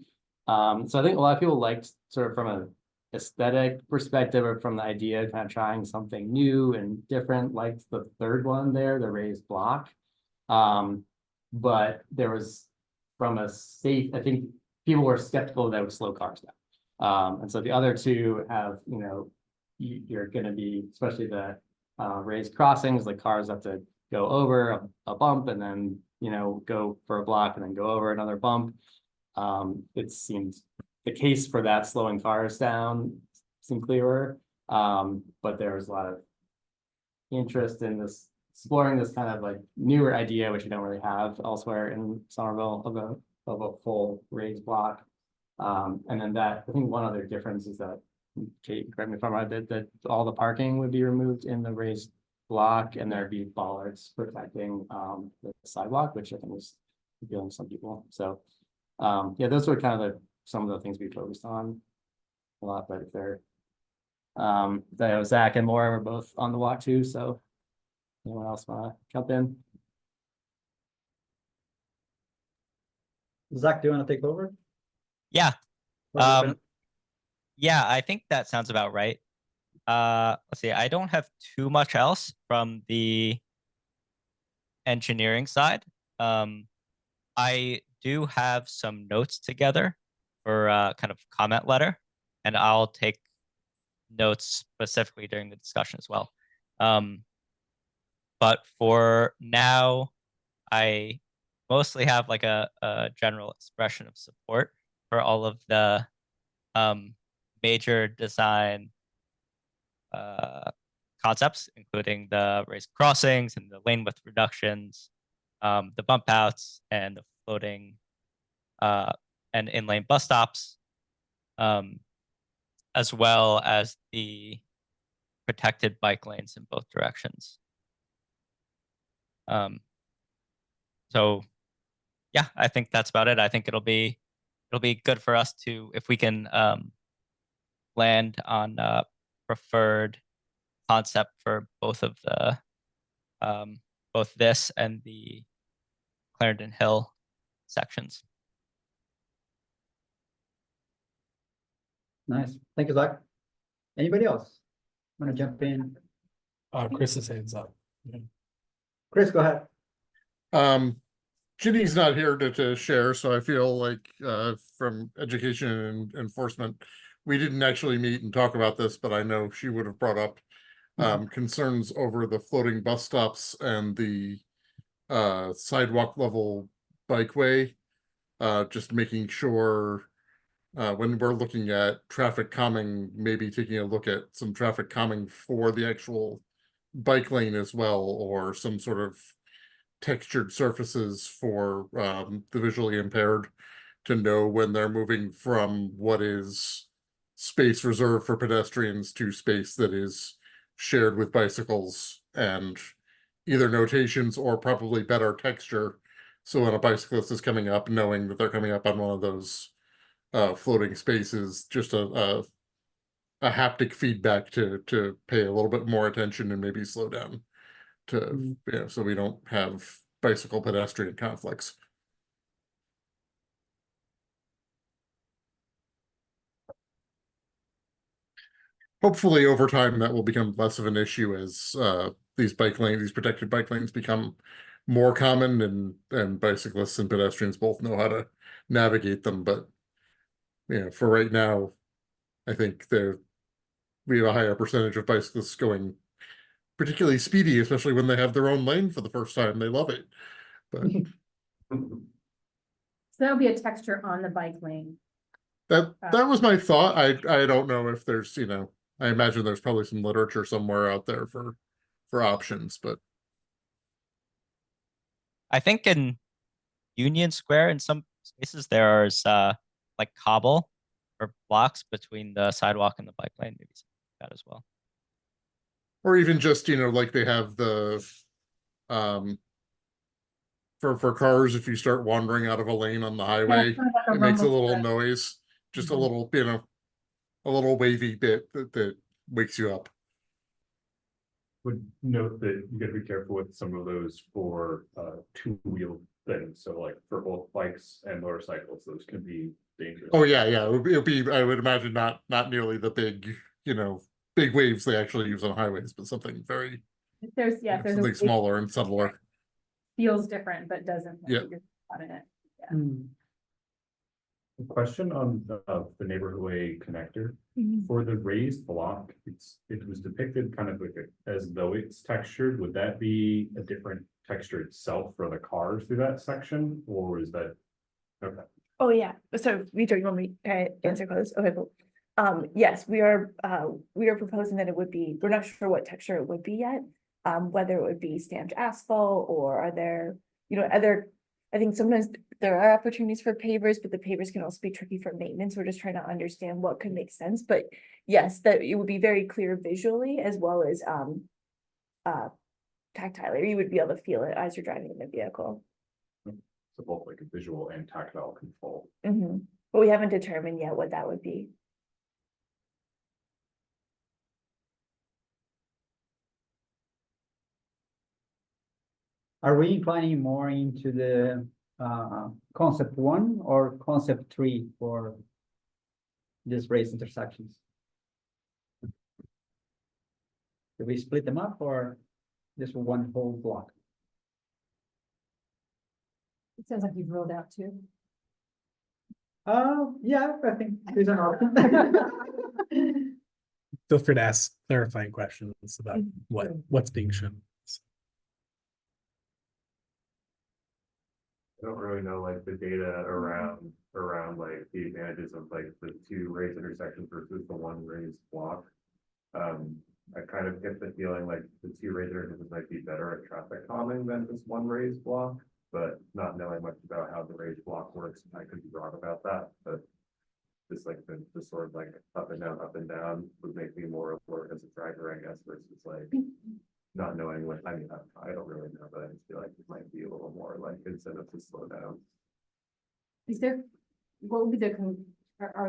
So I think a lot of people liked sort of from a aesthetic perspective or from the idea of kind of trying something new and different, liked the third one there, the raised block. But there was from a safe, I think people were skeptical that it would slow cars down. And so the other two have, you know, you're gonna be, especially the raised crossings, like cars have to go over a bump and then, you know, go for a block and then go over another bump. It seems the case for that slowing cars down seemed clearer. But there was a lot of interest in this, exploring this kind of like newer idea, which we don't really have elsewhere in Somerville, of a full raised block. And then that, I think one other difference is that, Kate, correct me if I'm right, that all the parking would be removed in the raised block and there'd be bollards protecting the sidewalk, which I think was appealing to some people. So yeah, those were kind of some of the things we focused on a lot, but if they're Zach and Laura were both on the walk too, so anyone else want to jump in?
Zach, do you want to take over?
Yeah.
Or you can-
Yeah, I think that sounds about right. Let's see, I don't have too much else from the engineering side. I do have some notes together for kind of comment letter, and I'll take notes specifically during the discussion as well. But for now, I mostly have like a general expression of support for all of the major design concepts, including the raised crossings and the lane width reductions, the bump outs and the floating and in-lane bus stops, as well as the protected bike lanes in both directions. So yeah, I think that's about it. I think it'll be good for us to, if we can land on preferred concept for both of the both this and the Clarendon Hill sections.
Nice. Thank you, Zach. Anybody else want to jump in?
Chris's hands up. Yeah.
Chris, go ahead.
Ginny's not here to share, so I feel like from education and enforcement, we didn't actually meet and talk about this, but I know she would have brought up concerns over the floating bus stops and the sidewalk level bikeway. Just making sure when we're looking at traffic calming, maybe taking a look at some traffic calming for the actual bike lane as well, or some sort of textured surfaces for the visually impaired to know when they're moving from what is space reserved for pedestrians to space that is shared with bicycles, and either notations or probably better texture. So when a bicyclist is coming up, knowing that they're coming up on one of those floating spaces, just a haptic feedback to pay a little bit more attention and maybe slow down to, you know, so we don't have bicycle pedestrian conflicts. Hopefully over time that will become less of an issue as these protected bike lanes become more common, and bicyclists and pedestrians both know how to navigate them. But you know, for right now, I think we have a higher percentage of bicyclists going particularly speedy, especially when they have their own lane for the first time. They love it. But
So that'll be a texture on the bike lane.
that was my thought. I don't know if there's, you know, I imagine there's probably some literature somewhere out there for options, but
I think in Union Square in some spaces there's like cobble or blocks between the sidewalk and the bike lane, maybe something like that as well.
or even just, you know, like they have the for cars, if you start wandering out of a lane on the highway,
kind of like a
it makes a
rumble
little
strip.
noise, just a little, you know, a little wavy bit that wakes you up.
Would note that you gotta be careful with some of those for two-wheel things, so like for both bikes and motorcycles, those can be dangerous.
Oh, yeah, it would be, I would imagine not nearly the big, big waves they actually use on highways, but something very,
There's, yeah, there's a
something
it
smaller and subtler.
feels different, but doesn't.
Yeah.
On it.
A question on the neighborhood way connector.
Mhm.
For the raised block, it was depicted kind of like as though it's textured. Would that be a different texture itself for the cars through that section, or is that? Okay.
Oh, yeah. So Vito, you want me to answer close? Okay, cool. Yes, we are proposing that it would be, we're not sure what texture it would be yet. Whether it would be stamped asphalt or are there, I think sometimes there are opportunities for pavers, but the pavers can also be tricky for maintenance. We're just trying to understand what could make sense, but yes, that it would be very clear visually as well as tactile. You would be able to feel it as you're driving in the vehicle.
So both like a visual and tactile control.
But we haven't determined yet what that would be.
Are we inclining more into the concept 1 or concept 3 for these race intersections? Do we split them up or just one whole block?
It sounds like you've rolled out too.
Yeah, I think these are options.
Feel free to ask clarifying questions about what's being shown.
I don't really know like the data around like the advantages of like the 2 raised intersections versus the 1 raised block. I kind of get the feeling like the 2 raised intersections might be better at traffic calming than this 1 raised block, but not knowing much about how the raised block works, I could be wrong about that, but just like the sort of like up and down would make me more alert as a driver, I guess, versus like not knowing what, I mean, I don't really know, but I just feel like it might be a little more like incentive to slow down.
Is there, what would be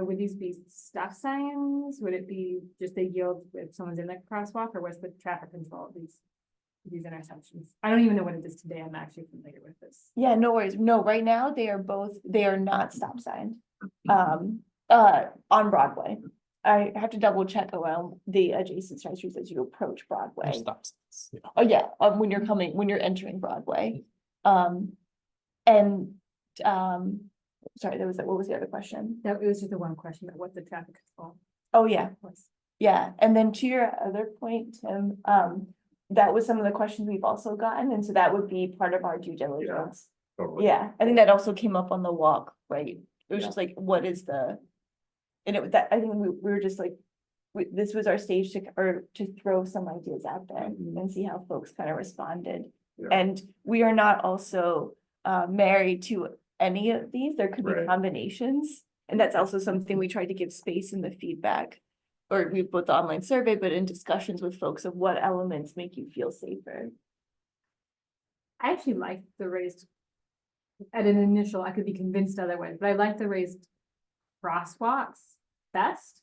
would these be stop signs? Would it be just a yield if someone's in the crosswalk, or what's the traffic control of these intersections? I don't even know what it is today. I'm actually familiar with this.
Yeah, no worries. No, right now they are not stop signs. On Broadway. I have to double check around the adjacent side streets as you approach Broadway.
Stop signs, yeah.
Oh, yeah, when you're entering Broadway. Sorry, what was the other question?
That it was just the one question, but what's the traffic control?
Oh, yeah. Yeah, and then to your other point, Tim, that was some of the questions we've also gotten, and so that would be part of our due diligence.
Totally.
Yeah, I think that also came up on the walk, right? It was just like, what is the, and I think we were just like, this was our stage to throw some ideas out there and see how folks kind of responded.
Yeah.
And we are not also married to any of these. There could be
Right.
combinations, and that's also something we tried to give space in the feedback, or we put the online survey, but in discussions with folks of what elements make you feel safer.
I actually like the raised, at an initial, I could be convinced otherwise, but I like the raised crosswalks best.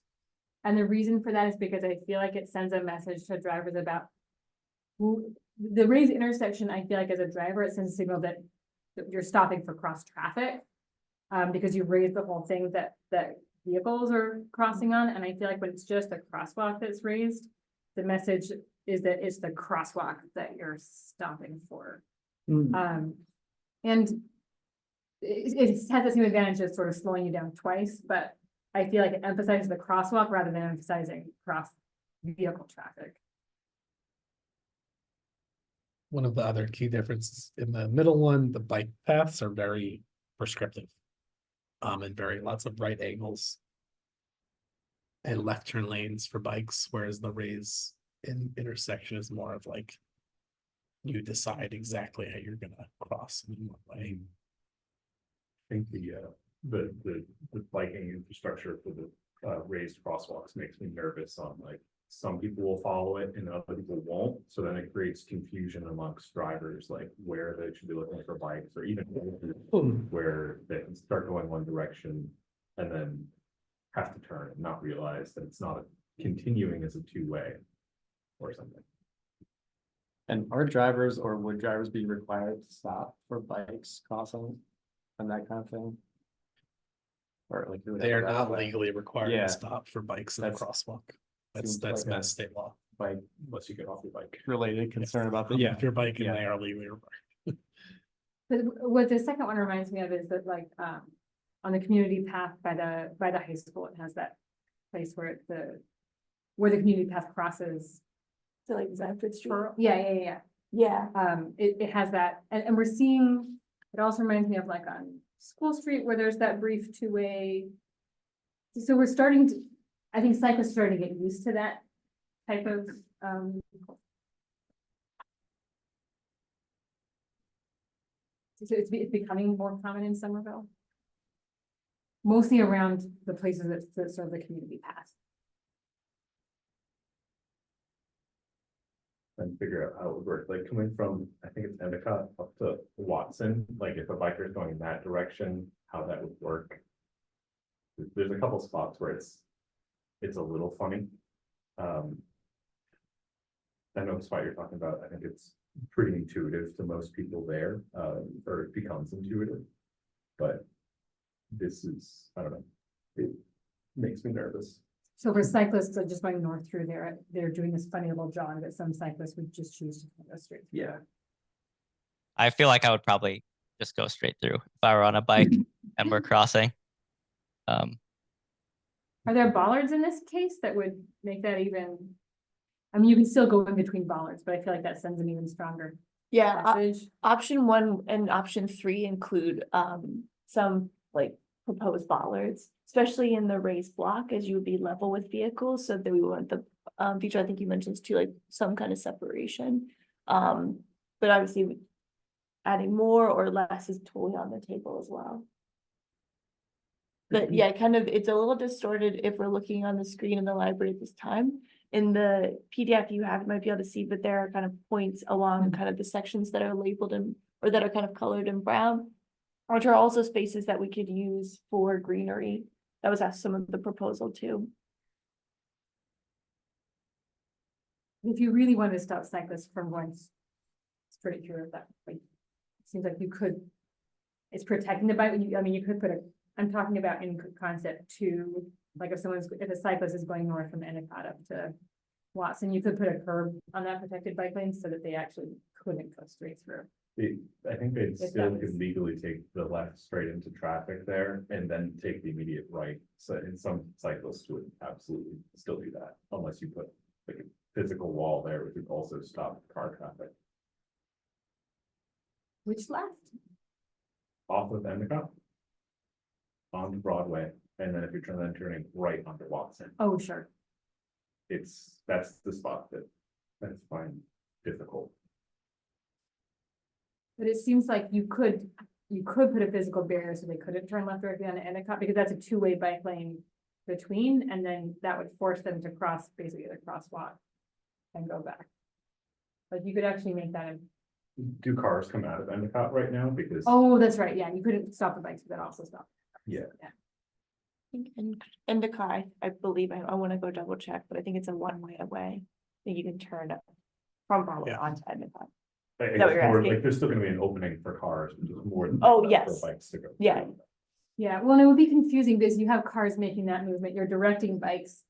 And the reason for that is because I feel like it sends a message to drivers about the raised intersection. I feel like as a driver, it sends a signal that you're stopping for cross traffic. Because you raised the whole thing that vehicles are crossing on. And I feel like when it's just a crosswalk that's raised, the message is that it's the crosswalk that you're stopping for. And it has the same advantage of sort of slowing you down twice, but I feel like it emphasizes the crosswalk rather than emphasizing cross vehicle traffic.
One of the other key differences in the middle one, the bike paths are very prescriptive. And very lots of right angles and left turn lanes for bikes, whereas the raise in intersection is more of like you decide exactly how you're gonna cross in what way.
I think the biking infrastructure for the raised crosswalks makes me nervous on like some people will follow it and other people won't. So then it creates confusion amongst drivers, like where they should be looking for bikes, or even where they can start going one direction and then have to turn and not realize that it's not continuing as a 2-way or something.
And are drivers or would drivers be required to stop for bikes crossing and that kind of thing? Or like. who would
They
have
are
that
not
way?
legally required
Yeah.
to stop for bikes in a
That's-
crosswalk. That's
seems like a-
Mass state law.
Bike,
Unless you get off your bike.
related concern about the,
Yeah, if you're biking,
yeah.
they are legally required.
But what the second one reminds me of is that like, on the community path by the high school, it has that place where where the community path crosses.
So like Zanford Street.
Yeah.
Yeah.
It has that, and we're seeing, it also reminds me of like on School Street where there's that brief two-way. So we're starting to, I think cyclists are starting to get used to that type of, so it's becoming more common in Somerville. Mostly around the places that serve the community path.
And figure out how it would work, like coming from, I think it's Endicott up to Watson, like if a biker is going in that direction, how that would work. There's a couple spots where it's a little funny. I know the spot you're talking about, I think it's pretty intuitive to most people there, or it becomes intuitive. But this is, I don't know, it makes me nervous.
So for cyclists that are just going north through there, they're doing this funny little jog that some cyclists would just choose to go straight.
Yeah.
I feel like I would probably just go straight through if I were on a bike and we're crossing.
Are there bollards in this case that would make that even? I mean, you can still go in between bollards, but I feel like that sends an even stronger
Yeah,
message.
option 1 and option 3 include some like proposed bollards, especially in the raised block, as you would be level with vehicles, so that we want the feature I think you mentioned too, like some kind of separation. But obviously adding more or less is totally on the table as well. But yeah, kind of, it's a little distorted if we're looking on the screen in the library at this time. In the PDF you have, you might be able to see, but there are kind of points along kind of the sections that are labeled in, or that are kind of colored in brown, which are also spaces that we could use for greenery. That was some of the proposal too.
If you really wanted to stop cyclists from going straight through that, like, it seems like you could, it's protecting the bike. I mean, you could put I'm talking about in concept too, like if a cyclist is going north from Endicott up to Watson, you could put a curb on that protected bike lane so that they actually couldn't go straight through.
I think they'd
If
still
that
could
was-
legally take the left straight into traffic there and then take the immediate right. So, and some cyclists would absolutely still do that unless you put like a physical wall there, which would also stop car traffic
Which left?
off of Endicott onto Broadway, and then if you're turning right onto Watson,
Oh, sure.
that's the spot that I find difficult.
But it seems like you could put a physical barrier so they couldn't turn left directly onto Endicott, because that's a two-way bike lane between, and then that would force them to cross basically the crosswalk and go back. Like you could actually make that
Do cars come out of Endicott right now? Because
oh, that's right. Yeah, you couldn't stop the bikes, but that also stopped.
yeah,
I think in Endicott, I believe, I want to go double check, but I think it's a one-way away. I think you can turn up from Broadway
Yeah.
onto Endicott.
I
Is that
guess
what you're
more
asking?
like there's still gonna be an opening for cars, which is more than.
Oh,
enough
yes.
For bikes to go.
Yeah.
through.
Yeah, well, and it would be confusing because you have cars making that movement. You're directing bikes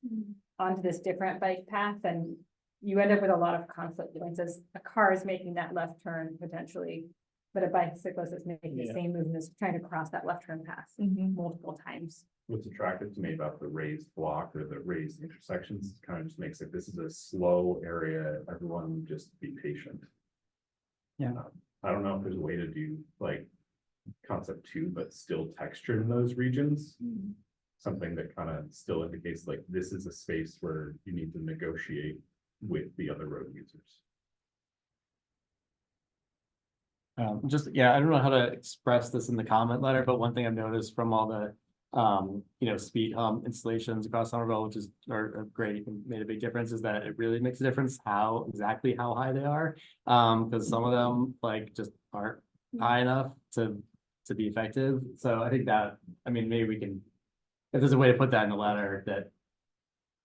onto this different bike path, and you end up with a lot of conflict points as a car is making that left turn potentially, but a bicyclist is making the
Yeah.
same movement as trying to cross that left turn path multiple times.
What's attractive to me about the raised block or the raised intersections, it kind of just makes it, this is a slow area, everyone just be patient.
Yeah.
I don't know if there's a way to do like concept 2, but still texture in those regions. Something that kind of still indicates like this is a space where you need to negotiate with the other road users.
Just, yeah, I don't know how to express this in the comment letter, but one thing I've noticed from all the, speed hump installations across Somerville, which are great and made a big difference, is that it really makes a difference exactly how high they are. Because some of them like just aren't high enough to be effective. So I think that, I mean, maybe we can, if there's a way to put that in the letter, that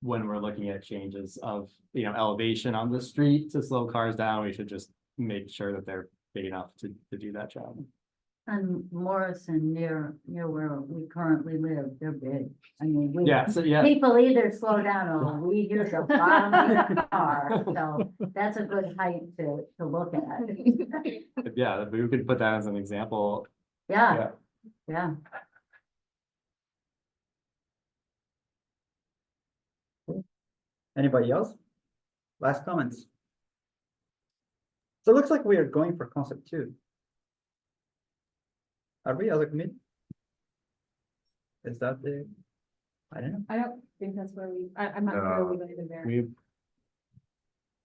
when we're looking at changes of, elevation on the street to slow cars down, we should just make sure that they're big enough to do that job.
And Morrison, near where we currently live, they're big. I mean, we.
Yeah, so yeah.
People either slow down or we hear the bottom of the car, so that's a good height to look at.
Yeah, we could put that as an example.
Yeah, yeah.
Anybody else? Last comments? So it looks like we are going for concept 2. Are we as a committee? Is that the, I don't know.
I don't think that's where I'm not sure we landed there.
You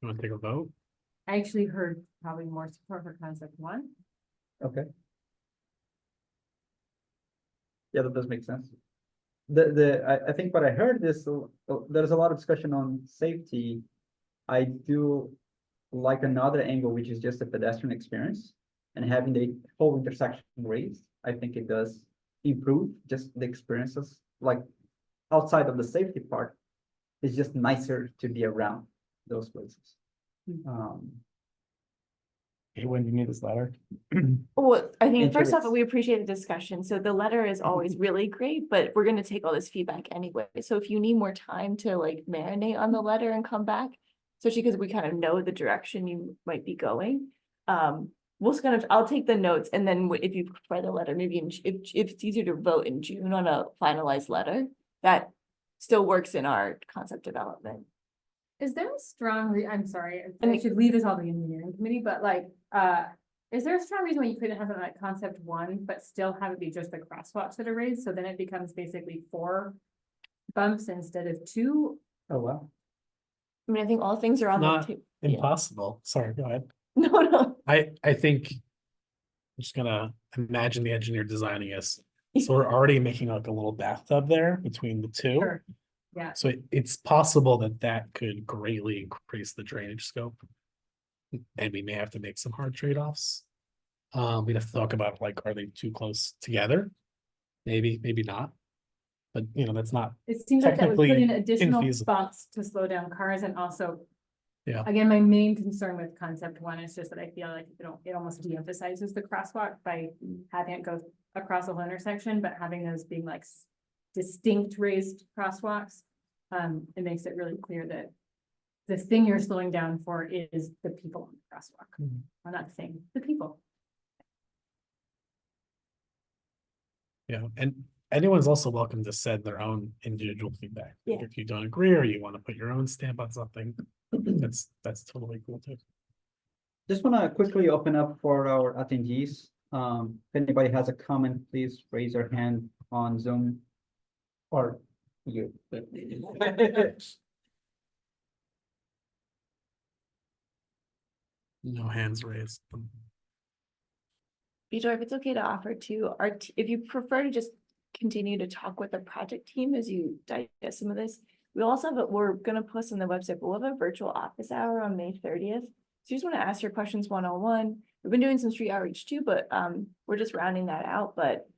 want to take a vote?
I actually heard probably more support for concept 1.
Okay. Yeah, that does make sense. I think what I heard is there's a lot of discussion on safety. I do like another angle, which is just a pedestrian experience and having the whole intersection raised. I think it does improve just the experiences, like outside of the safety part. It's just nicer to be around those places.
Hey, when do you need this letter?
Well, I mean, first off,
Interesting.
we appreciate the discussion. So the letter is always really great, but we're gonna take all this feedback anyway. So if you need more time to like marinate on the letter and come back, especially because we kind of know the direction you might be going. We'll just I'll take the notes, and then if you prefer the letter, maybe if it's easier to vote in June on a finalized letter, that still works in our concept development.
Is there a strong, I'm sorry, I should leave this all to the engineering committee, but like, is there a strong reason why you couldn't have something like concept 1, but still have it be just the crosswalks that are raised? So then it becomes basically 4 bumps instead of 2?
Oh, wow.
I mean, I think all things are on the
Not
table.
impossible. Sorry, go ahead.
No.
I think I'm just gonna imagine the engineer designing this. So we're already making like a little bathtub there between the two.
Sure. Yeah.
So it's possible that could greatly increase the drainage scope. And we may have to make some hard trade-offs. We'd have to talk about like, are they too close together? Maybe not. But that's not.
It seems like that would put in
technically
additional
infeasible.
bumps to slow down cars, and also.
Yeah.
Again, my main concern with concept 1 is just that I feel like it almost de-emphasizes the crosswalk by having it go across the whole intersection, but having those being like distinct raised crosswalks. It makes it really clear that the thing you're slowing down for is the people on the crosswalk, or not the thing, the people.
Yeah, and anyone's also welcome to send their own individual feedback.
Yeah.
If you don't agree or you want to put your own stamp on something, that's totally cool too.
Just want to quickly open up for our attendees. If anybody has a comment, please raise your hand on Zoom or you.
No hands raised.
Vitor, if it's okay to offer to if you prefer to just continue to talk with the project team as you digest some of this, we also have we're gonna post on the website, but we'll have a virtual office hour on May 30th. So you just want to ask your questions one-on-one. We've been doing some street outreach too, but we're just rounding that out. But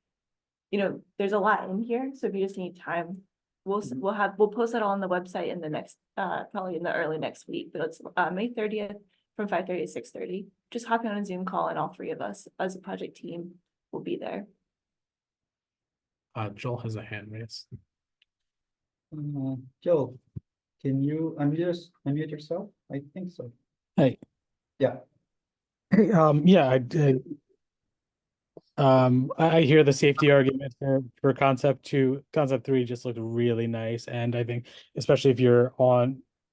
there's a lot in here. So if you just need time, we'll post that all on the website in the next probably in the early next week. But it's May 30th from 5:30 to 6:30. Just hop on a Zoom call, and all 3 of us as a project team will be there.
Joel has a hand raised.
Joel, can you unmute yourself? I think so.
Hey.
Yeah.
Hey, I hear the safety argument for concept 2. Concept 3 just looked really nice, and I think especially if you're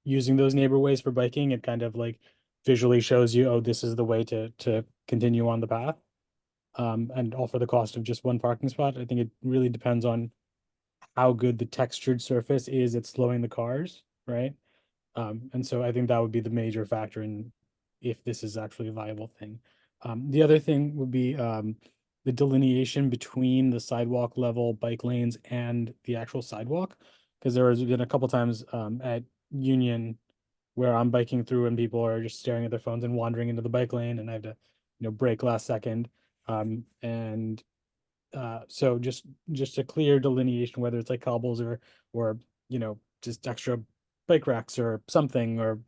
using those neighbor ways for biking, it kind of like visually shows you, oh, this is the way to continue on the path. And all for the cost of just 1 parking spot. I think it really depends on how good the textured surface is at slowing the cars, right? And so I think that would be the major factor in if this is actually a viable thing. The other thing would be the delineation between the sidewalk level bike lanes and the actual sidewalk, because there has been a couple times at Union where I'm biking through and people are just staring at their phones and wandering into the bike lane, and I have to brake last second. So just a clear delineation, whether it's like cobbles or just extra bike racks or something, or,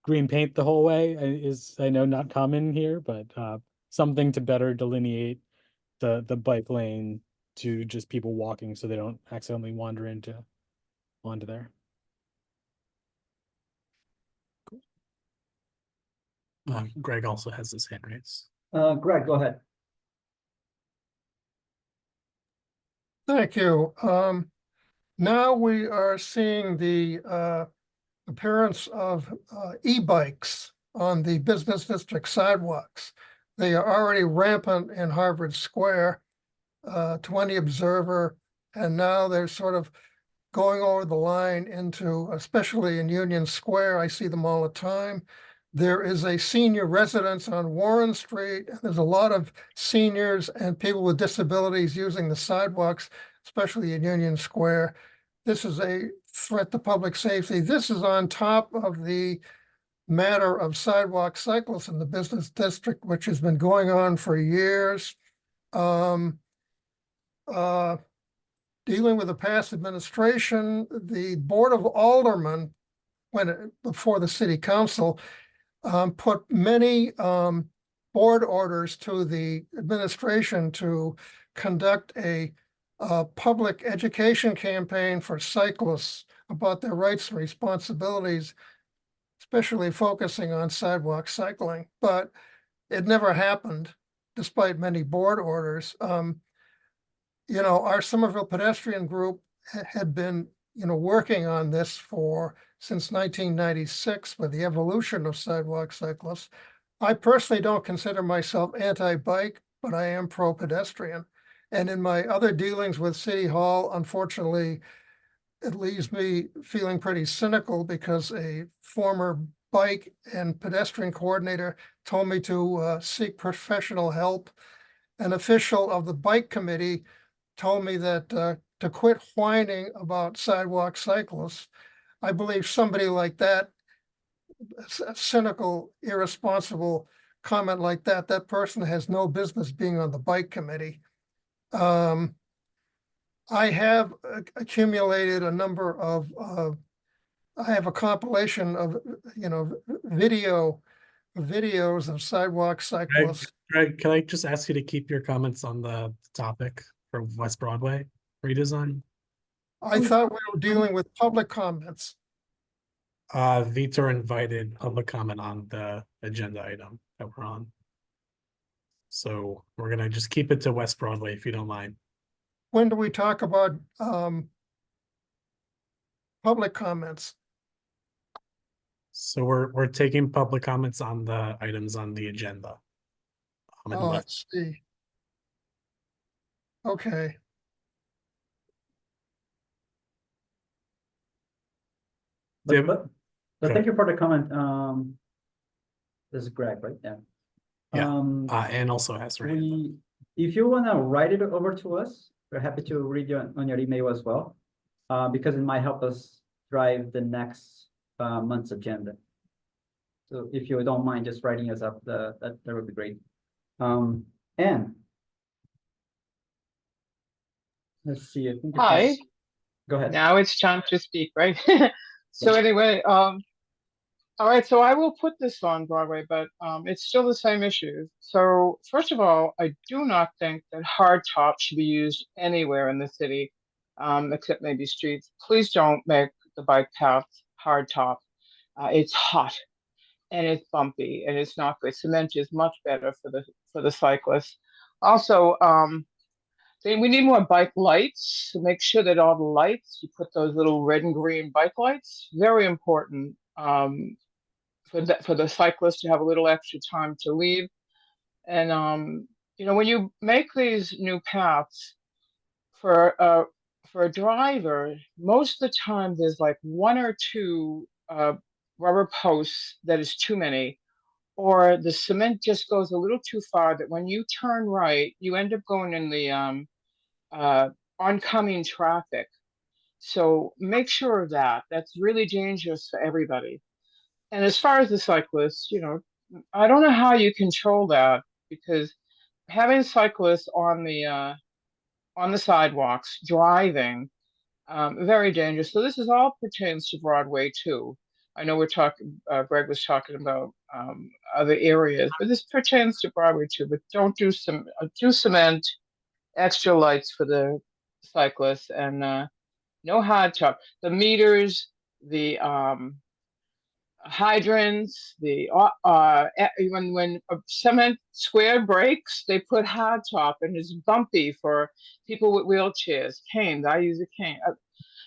green paint the whole way is, I know, not common here, but something to better delineate the bike lane to just people walking so they don't accidentally wander onto there. Greg also has his hand raised.
Greg, go ahead.
Thank you. Now we are seeing the appearance of e-bikes on the business district sidewalks. They are already rampant in Harvard Square, 20 Observer, and now they're sort of going over the line into, especially in Union Square, I see them all the time. There is a senior residence on Warren Street, and there's a lot of seniors and people with disabilities using the sidewalks, especially in Union Square. This is a threat to public safety. This is on top of the matter of sidewalk cyclists in the business district, which has been going on for years. Dealing with the past administration, the Board of Aldermen, before the city council, put many board orders to the administration to conduct a public education campaign for cyclists about their rights and responsibilities, especially focusing on sidewalk cycling. But it never happened, despite many board orders. Our Somerville Pedestrian Group had been, working on this since 1996 with the evolution of sidewalk cyclists. I personally don't consider myself anti-bike, but I am pro-pedestrian. And in my other dealings with City Hall, unfortunately, it leaves me feeling pretty cynical because a former bike and pedestrian coordinator told me to seek professional help. An official of the bike committee told me that to quit whining about sidewalk cyclists. I believe somebody like that, a cynical, irresponsible comment like that, that person has no business being on the bike committee. I have accumulated a number of, I have a compilation of, videos of sidewalk cyclists.
Greg, can I just ask you to keep your comments on the topic for West Broadway redesign?
I thought we were dealing with public comments.
Vitor invited public comment on the agenda item that we're on. So we're gonna just keep it to West Broadway if you don't mind.
When do we talk about public comments?
So we're taking public comments on the items on the agenda.
Oh, let's see. Okay.
But thank you for the comment. This is Greg, right? Yeah.
Yeah. And also has her hand up.
If you want to write it over to us, we're happy to read you on your email as well, because it might help us drive the next month's agenda. So if you don't mind just writing us up, that would be great. And let's see. I think
Hi.
Go ahead.
Now it's time to speak, right? So anyway, all right, so I will put this on Broadway, but it's still the same issue. So first of all, I do not think that hard top should be used anywhere in the city, except maybe streets. Please don't make the bike path hard top. It's hot and it's bumpy and it's not good. Cement is much better for the cyclists. Also, we need more bike lights to make sure that all the lights, you put those little red and green bike lights, very important for the cyclists to have a little extra time to leave. And, when you make these new paths for a driver, most of the time there's like one or two rubber posts that is too many, or the cement just goes a little too far that when you turn right, you end up going in the oncoming traffic. So make sure of that. That's really dangerous for everybody. And as far as the cyclists, I don't know how you control that, because having cyclists on the sidewalks driving very dangerous. So this is all pertains to Broadway too. I know we're talking, Greg was talking about other areas, but this pertains to Broadway too. But don't do cement, extra lights for the cyclists, and no hard top. The meters, the hydrants, when a cement square breaks, they put hard top and it's bumpy for people with wheelchairs, canes. I use a cane.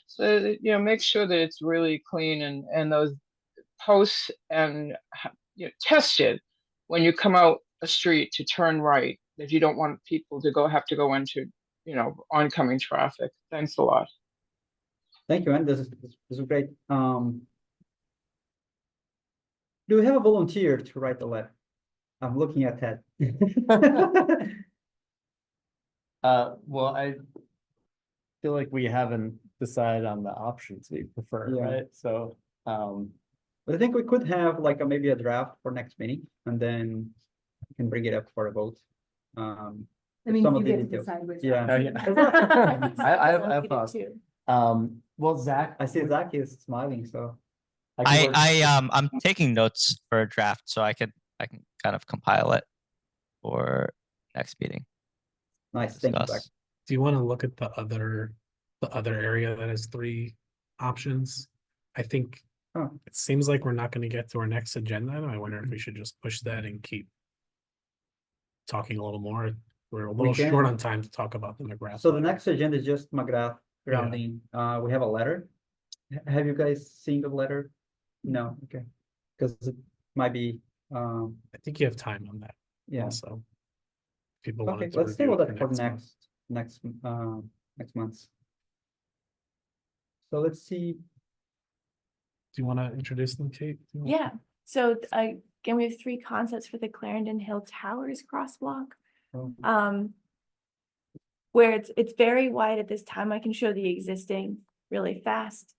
So that, make sure that it's really clean, and those posts and tested when you come out a street to turn right, that you don't want people to have to go into oncoming traffic. Thanks a lot.
Thank you, Anne. This is great. Do we have a volunteer to write the letter? I'm looking at that.
Well, I feel like we haven't decided on the options we prefer,
Yeah.
right? So,
But I think we could have like maybe a draft for next meeting, and then we can bring it up for a vote.
I mean,
some
you
of the
get to
details.
decide which.
Yeah.
option.
I have thoughts. Well, Zach,
I see Zach is smiling, so.
I'm taking notes for a draft, so I can kind of compile it for next meeting.
Nice, thank you, Zach.
Discuss.
Do you want to look at the other area that has 3 options? I think it seems like we're not going to get to our next agenda item. I wonder if we should just push that and keep talking a little more. We're a little short on time to talk about the McGrath.
So the next agenda is just McGrath grounding. We have a letter. Have you guys seen the letter? No, okay. Because it might be,
I think you have time on that.
yeah.
Also, people
Okay,
wanted to
let's
review
table
it
that for
month.
next month. So let's see.
Do you want to introduce them, Kate?
Yeah, so again, we have 3 concepts for the Clarendon Hill Towers crosswalk. Where it's very wide at this time. I can show the existing really fast.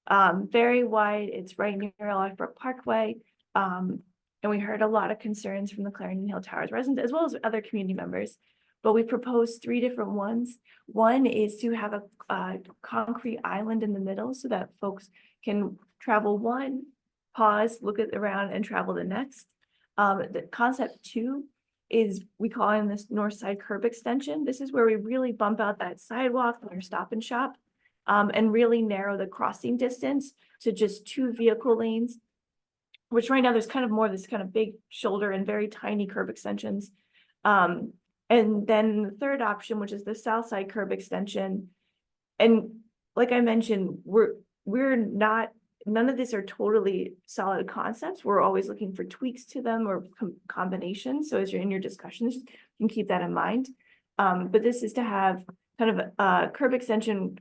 Very wide, it's right near Lockbrook Parkway. And we heard a lot of concerns from the Clarendon Hill Towers residents as well as other community members. But we proposed 3 different ones. One is to have a concrete island in the middle so that folks can travel one, pause, look around, and travel the next. The concept 2 is we call it this north side curb extension. This is where we really bump out that sidewalk near Stop and Shop, and really narrow the crossing distance to just 2 vehicle lanes, which right now there's kind of more of this kind of big shoulder and very tiny curb extensions. And then the third option, which is the south side curb extension. And like I mentioned, we're not, none of these are totally solid concepts. We're always looking for tweaks to them or combinations. So as you're in your discussions, you can keep that in mind. But this is to have kind of a curb extension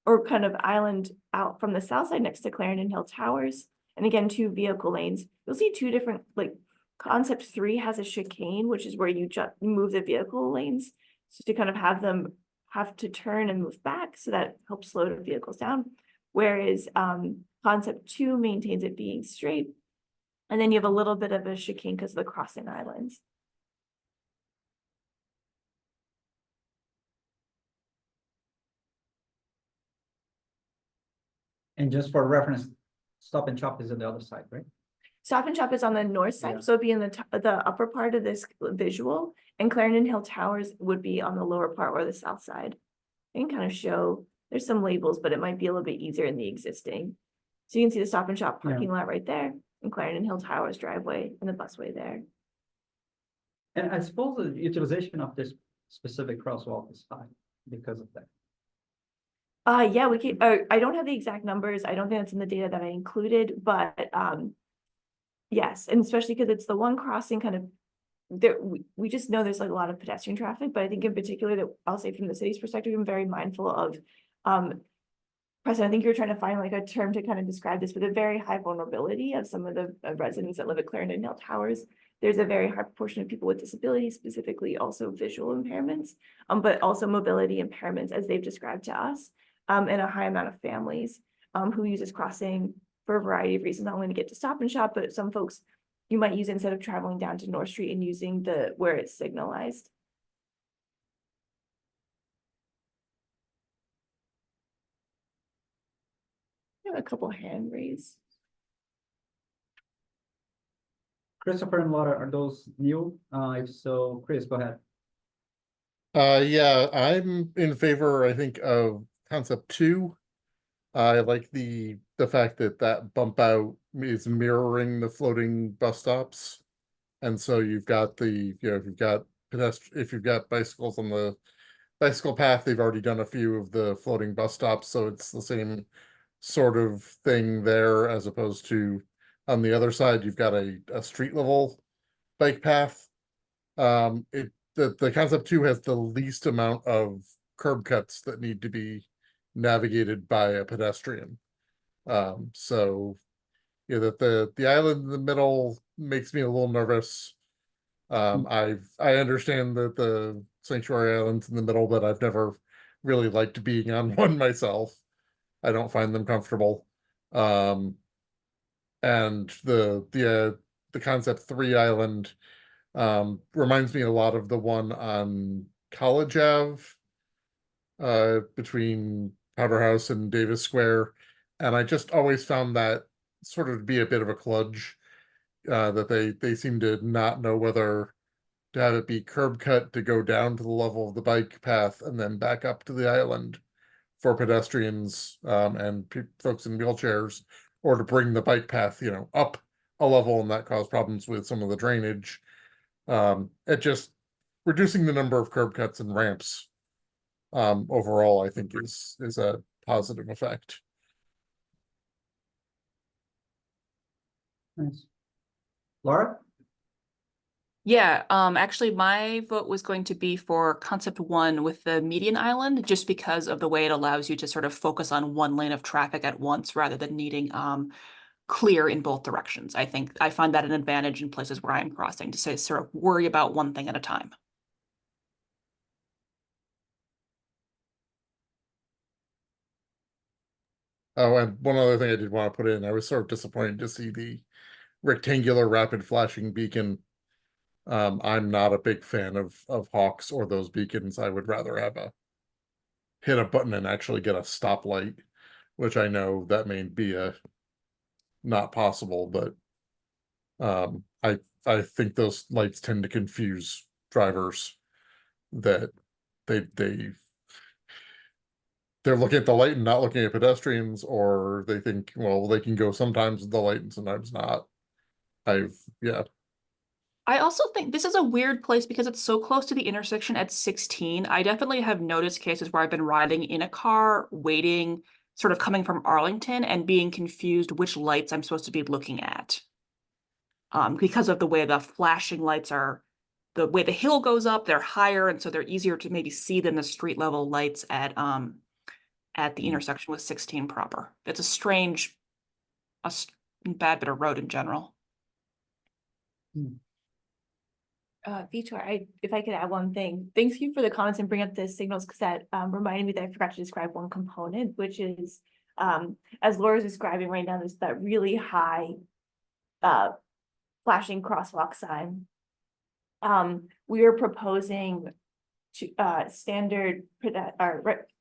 or kind of island out from the south side next to Clarendon Hill Towers. And again, 2 vehicle lanes. You'll see 2 different, like concept 3 has a chicane, which is where you just move the vehicle lanes. So to kind of have them have to turn and move back, so that helps slow the vehicles down. Whereas concept 2 maintains it being straight. And then you have a little bit of a chicane because of the crossing islands.
And just for reference, Stop and Shop is on the other side, right?
Stop and Shop is on the north side,
Yeah.
so it'd be in the upper part of this visual, and Clarendon Hill Towers would be on the lower part or the south side. I can kind of show, there's some labels, but it might be a little bit easier in the existing. So you can see the Stop and Shop parking lot right there, and Clarendon Hill Towers driveway and the busway there.
And I suppose the utilization of this specific crosswalk is high because of that.
Yeah, we can, I don't have the exact numbers. I don't think that's in the data that I included, but yes, and especially because it's the one crossing kind of there, we just know there's like a lot of pedestrian traffic, but I think in particular that I'll say from the city's perspective, I'm very mindful of Preston, I think you're trying to find like a term to kind of describe this, but the very high vulnerability of some of the residents that live at Clarendon Hill Towers. There's a very high proportion of people with disabilities, specifically also visual impairments, but also mobility impairments as they've described to us. And a high amount of families who use this crossing for a variety of reasons, not only to get to Stop and Shop, but some folks you might use instead of traveling down to North Street and using where it's signalized. a couple hand raised.
Christopher and Laura, are those new? If so, Chris, go ahead.
Yeah, I'm in favor, I think, of concept 2. I like the fact that that bump out is mirroring the floating bus stops. And so you've got if you've got if you've got bicycles on the bicycle path, they've already done a few of the floating bus stops, so it's the same sort of thing there, as opposed to on the other side, you've got a street level bike path. The concept 2 has the least amount of curb cuts that need to be navigated by a pedestrian. So yeah, that the island in the middle makes me a little nervous. I understand that the sanctuary island's in the middle, but I've never really liked being on one myself. I don't find them comfortable. And the concept 3 island reminds me a lot of the one on College Ave, between Powder House and Davis Square. And I just always found that sort of to be a bit of a kludge, that they seem to not know whether to have it be curb cut to go down to the level of the bike path and then back up to the island for pedestrians and folks in wheelchairs, or to bring the bike path, up a level, and that caused problems with some of the drainage. It just reducing the number of curb cuts and ramps overall, I think is a positive effect.
Nice. Laura?
Yeah, actually, my vote was going to be for concept 1 with the median island, just because of the way it allows you to sort of focus on one lane of traffic at once rather than needing clear in both directions. I find that an advantage in places where I'm crossing to say sort of worry about one thing at a time.
Oh, and one other thing I did want to put in, I was sort of disappointed to see the rectangular rapid flashing beacon. I'm not a big fan of hawks or those beacons. I would rather have hit a button and actually get a stoplight, which I know that may be not possible, but I think those lights tend to confuse drivers, that they're looking at the light and not looking at pedestrians, or they think, well, they can go sometimes with the light and sometimes not.
I also think this is a weird place because it's so close to the intersection at 16. I definitely have noticed cases where I've been riding in a car, waiting, sort of coming from Arlington and being confused which lights I'm supposed to be looking at. Because of the way the flashing lights are, the way the hill goes up, they're higher, and so they're easier to maybe see than the street level lights at the intersection with 16 proper. It's a strange, bad bit of road in general.
Vitor, if I could add one thing, thank you for the comments and bring up the signals, because that reminded me that I forgot to describe one component, which is as Laura's describing right now, there's that really high flashing crosswalk sign. We are proposing to standard,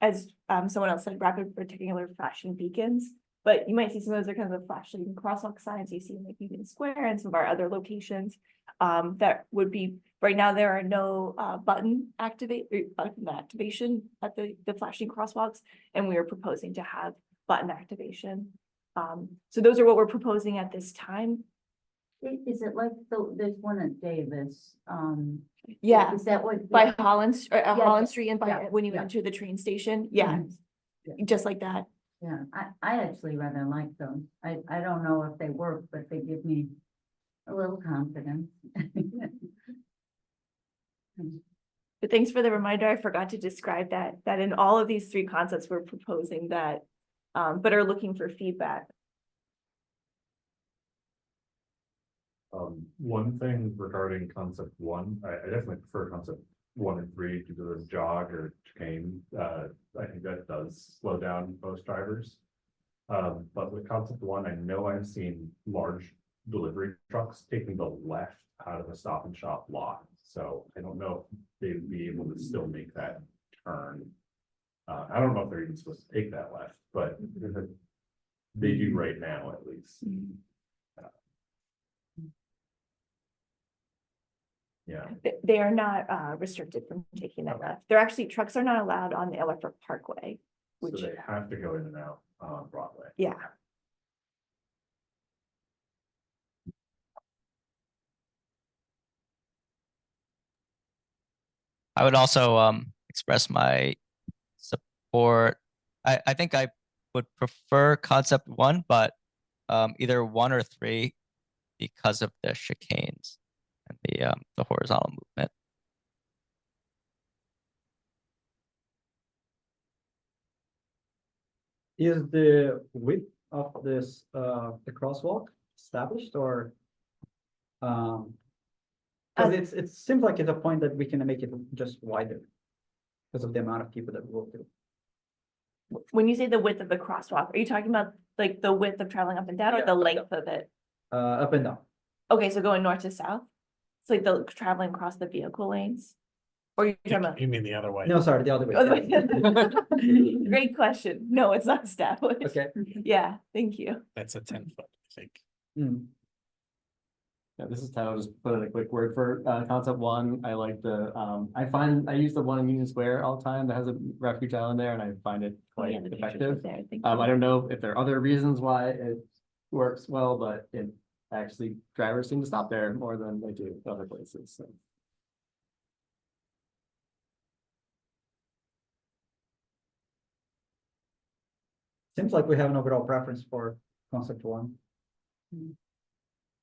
as someone else said, rapid rectangular flashing beacons. But you might see some of those are kind of the flashing crosswalk signs you see in like Union Square and some of our other locations. That would be, right now there are no button activation at the flashing crosswalks, and we are proposing to have button activation. So those are what we're proposing at this time.
Is it like there's one at Davis?
Yeah.
Is that what?
By Holland,
Yeah,
Holland Street, and by
yeah,
when you
yeah.
enter the train station, yeah, just like that.
Yeah, I actually rather like them. I don't know if they work, but they give me a little confidence.
But thanks for the reminder. I forgot to describe that in all of these 3 concepts, we're proposing that, but are looking for feedback.
One thing regarding concept 1, I definitely prefer concept 1 and 3 to do the jog or chicane. I think that does slow down most drivers. But with concept 1, I know I've seen large delivery trucks taking the left out of a Stop and Shop lot. So I don't know if they'd be able to still make that turn. I don't know if they're even supposed to take that left, but they do right now, at least. Yeah.
They are not restricted from taking that left. They're actually, trucks are not allowed on the Electric Parkway,
So
which,
they have to go in and out on Broadway.
yeah.
I would also express my support. I think I would prefer concept 1, but either 1 or 3 because of the chicanes and the horizontal movement.
Is the width of this, the crosswalk established or? Cause it seems like it's a point that we can make it just wider. Because of the amount of people that will through.
When you say the width of the crosswalk, are you talking about like the width of traveling up and down or the length of it?
Up and down.
Okay, so going north to south? It's like the traveling across the vehicle lanes? Or you're talking about?
You mean the other way?
No, sorry, the other way.
Other way. Great question. No, it's not established.
Okay.
Yeah, thank you.
That's a 10-foot, I think.
Yeah, this is Tyler, just put in a quick word for concept 1. I like the I use the one in Union Square all the time that has a refuge island there, and I find it quite
Yeah, the pictures
effective.
were there, thank
I
you.
don't know if there are other reasons why it works well, but it actually drivers seem to stop there more than they do other places. So.
Seems like we have an overall preference for concept 1.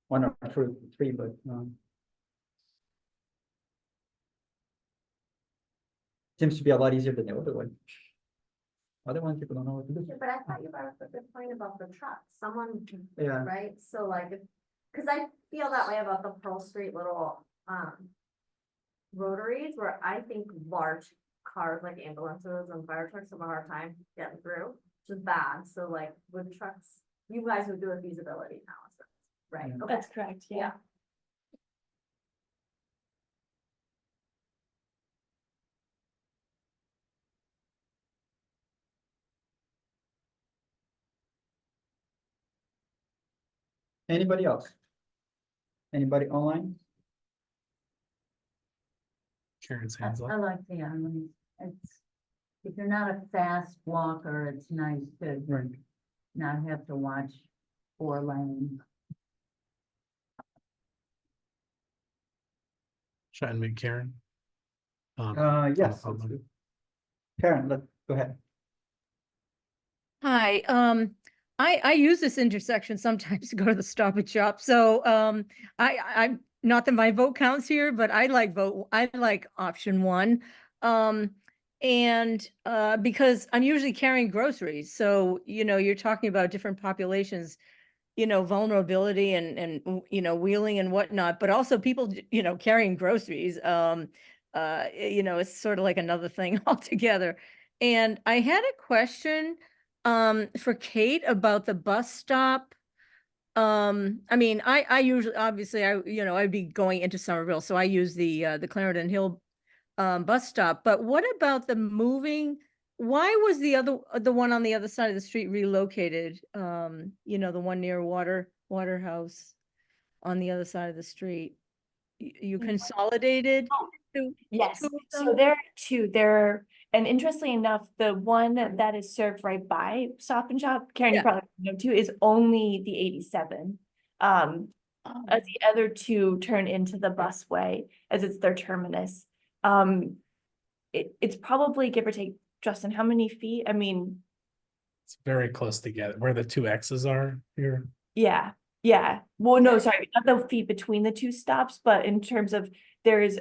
1 or 3, but seems to be a lot easier than the other one. Other one, people don't know what to do.
But I thought you brought up a good point about the trucks. Someone,
Yeah.
right? So like, because I feel that way about the Pearl Street little rotaries where I think large cars like ambulances and fire trucks have a hard time getting through, which is bad. So like with trucks, you guys would do a feasibility analysis, right?
Yeah.
Okay.
That's correct, yeah.
Anybody else? Anybody online?
Karen's hands
I
up.
like the island. It's, if you're not a fast walker, it's nice to not have to watch 4 lanes.
Should I unmute Karen?
Yes.
I'll- I'll-
Karen, go ahead.
Hi, I use this intersection sometimes to go to the Stop and Shop, so, I'm, not that my vote counts here, but I like option 1. And, because I'm usually carrying groceries, so, you're talking about different populations, vulnerability and, wheeling and whatnot, but also people, carrying groceries, it's sort of like another thing altogether. And I had a question for Kate about the bus stop. I mean, I usually, obviously, I'd be going into Somerville, so I use the Clarendon Hill bus stop. But what about the moving? Why was the one on the other side of the street relocated? The one near Waterhouse on the other side of the street. You consolidated?
Yes,
two of
so
them?
there are 2 there, and interestingly enough, the one that is served right by Stop and Shop, Karen, you
Yeah.
probably know too, is only the 87. As the other 2 turn into the busway as it's their terminus. It's probably give or take, Justin, how many feet? I mean,
It's very close together, where the 2 X's are here.
yeah, well, no, sorry, not the feet between the 2 stops, but in terms of there is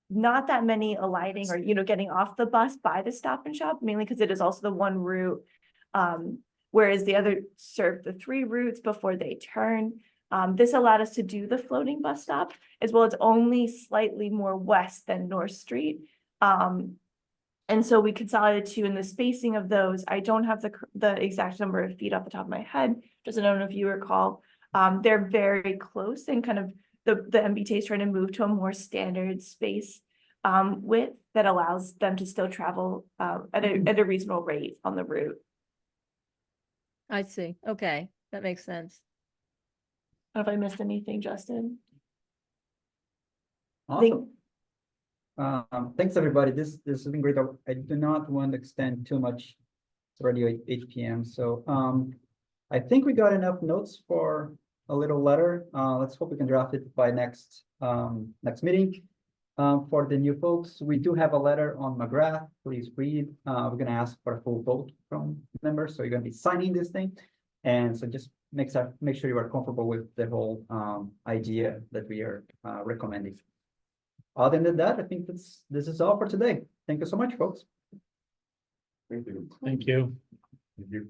not that many alighting or getting off the bus by the Stop and Shop, mainly because it is also the one route, whereas the other serve the 3 routes before they turn. This allowed us to do the floating bus stop, as well as only slightly more west than North Street. And so we consolidated 2 in the spacing of those. I don't have the exact number of feet off the top of my head, just I don't know if you recall. They're very close and kind of the MBTA is trying to move to a more standard space width that allows them to still travel at a reasonable rate on the route.
I see. Okay, that makes sense.
If I missed anything, Justin.
Awesome. Thanks, everybody. This has been great. I do not want to extend too much. It's already 8 p.m. So I think we got enough notes for a little letter. Let's hope we can draft it by next meeting. For the new folks, we do have a letter on McGrath. Please read. We're gonna ask for a full vote from members, so you're gonna be signing this thing. And so just make sure you are comfortable with the whole idea that we are recommending. Other than that, I think this is all for today. Thank you so much, folks.
Thank you.
Thank you.
Thank you.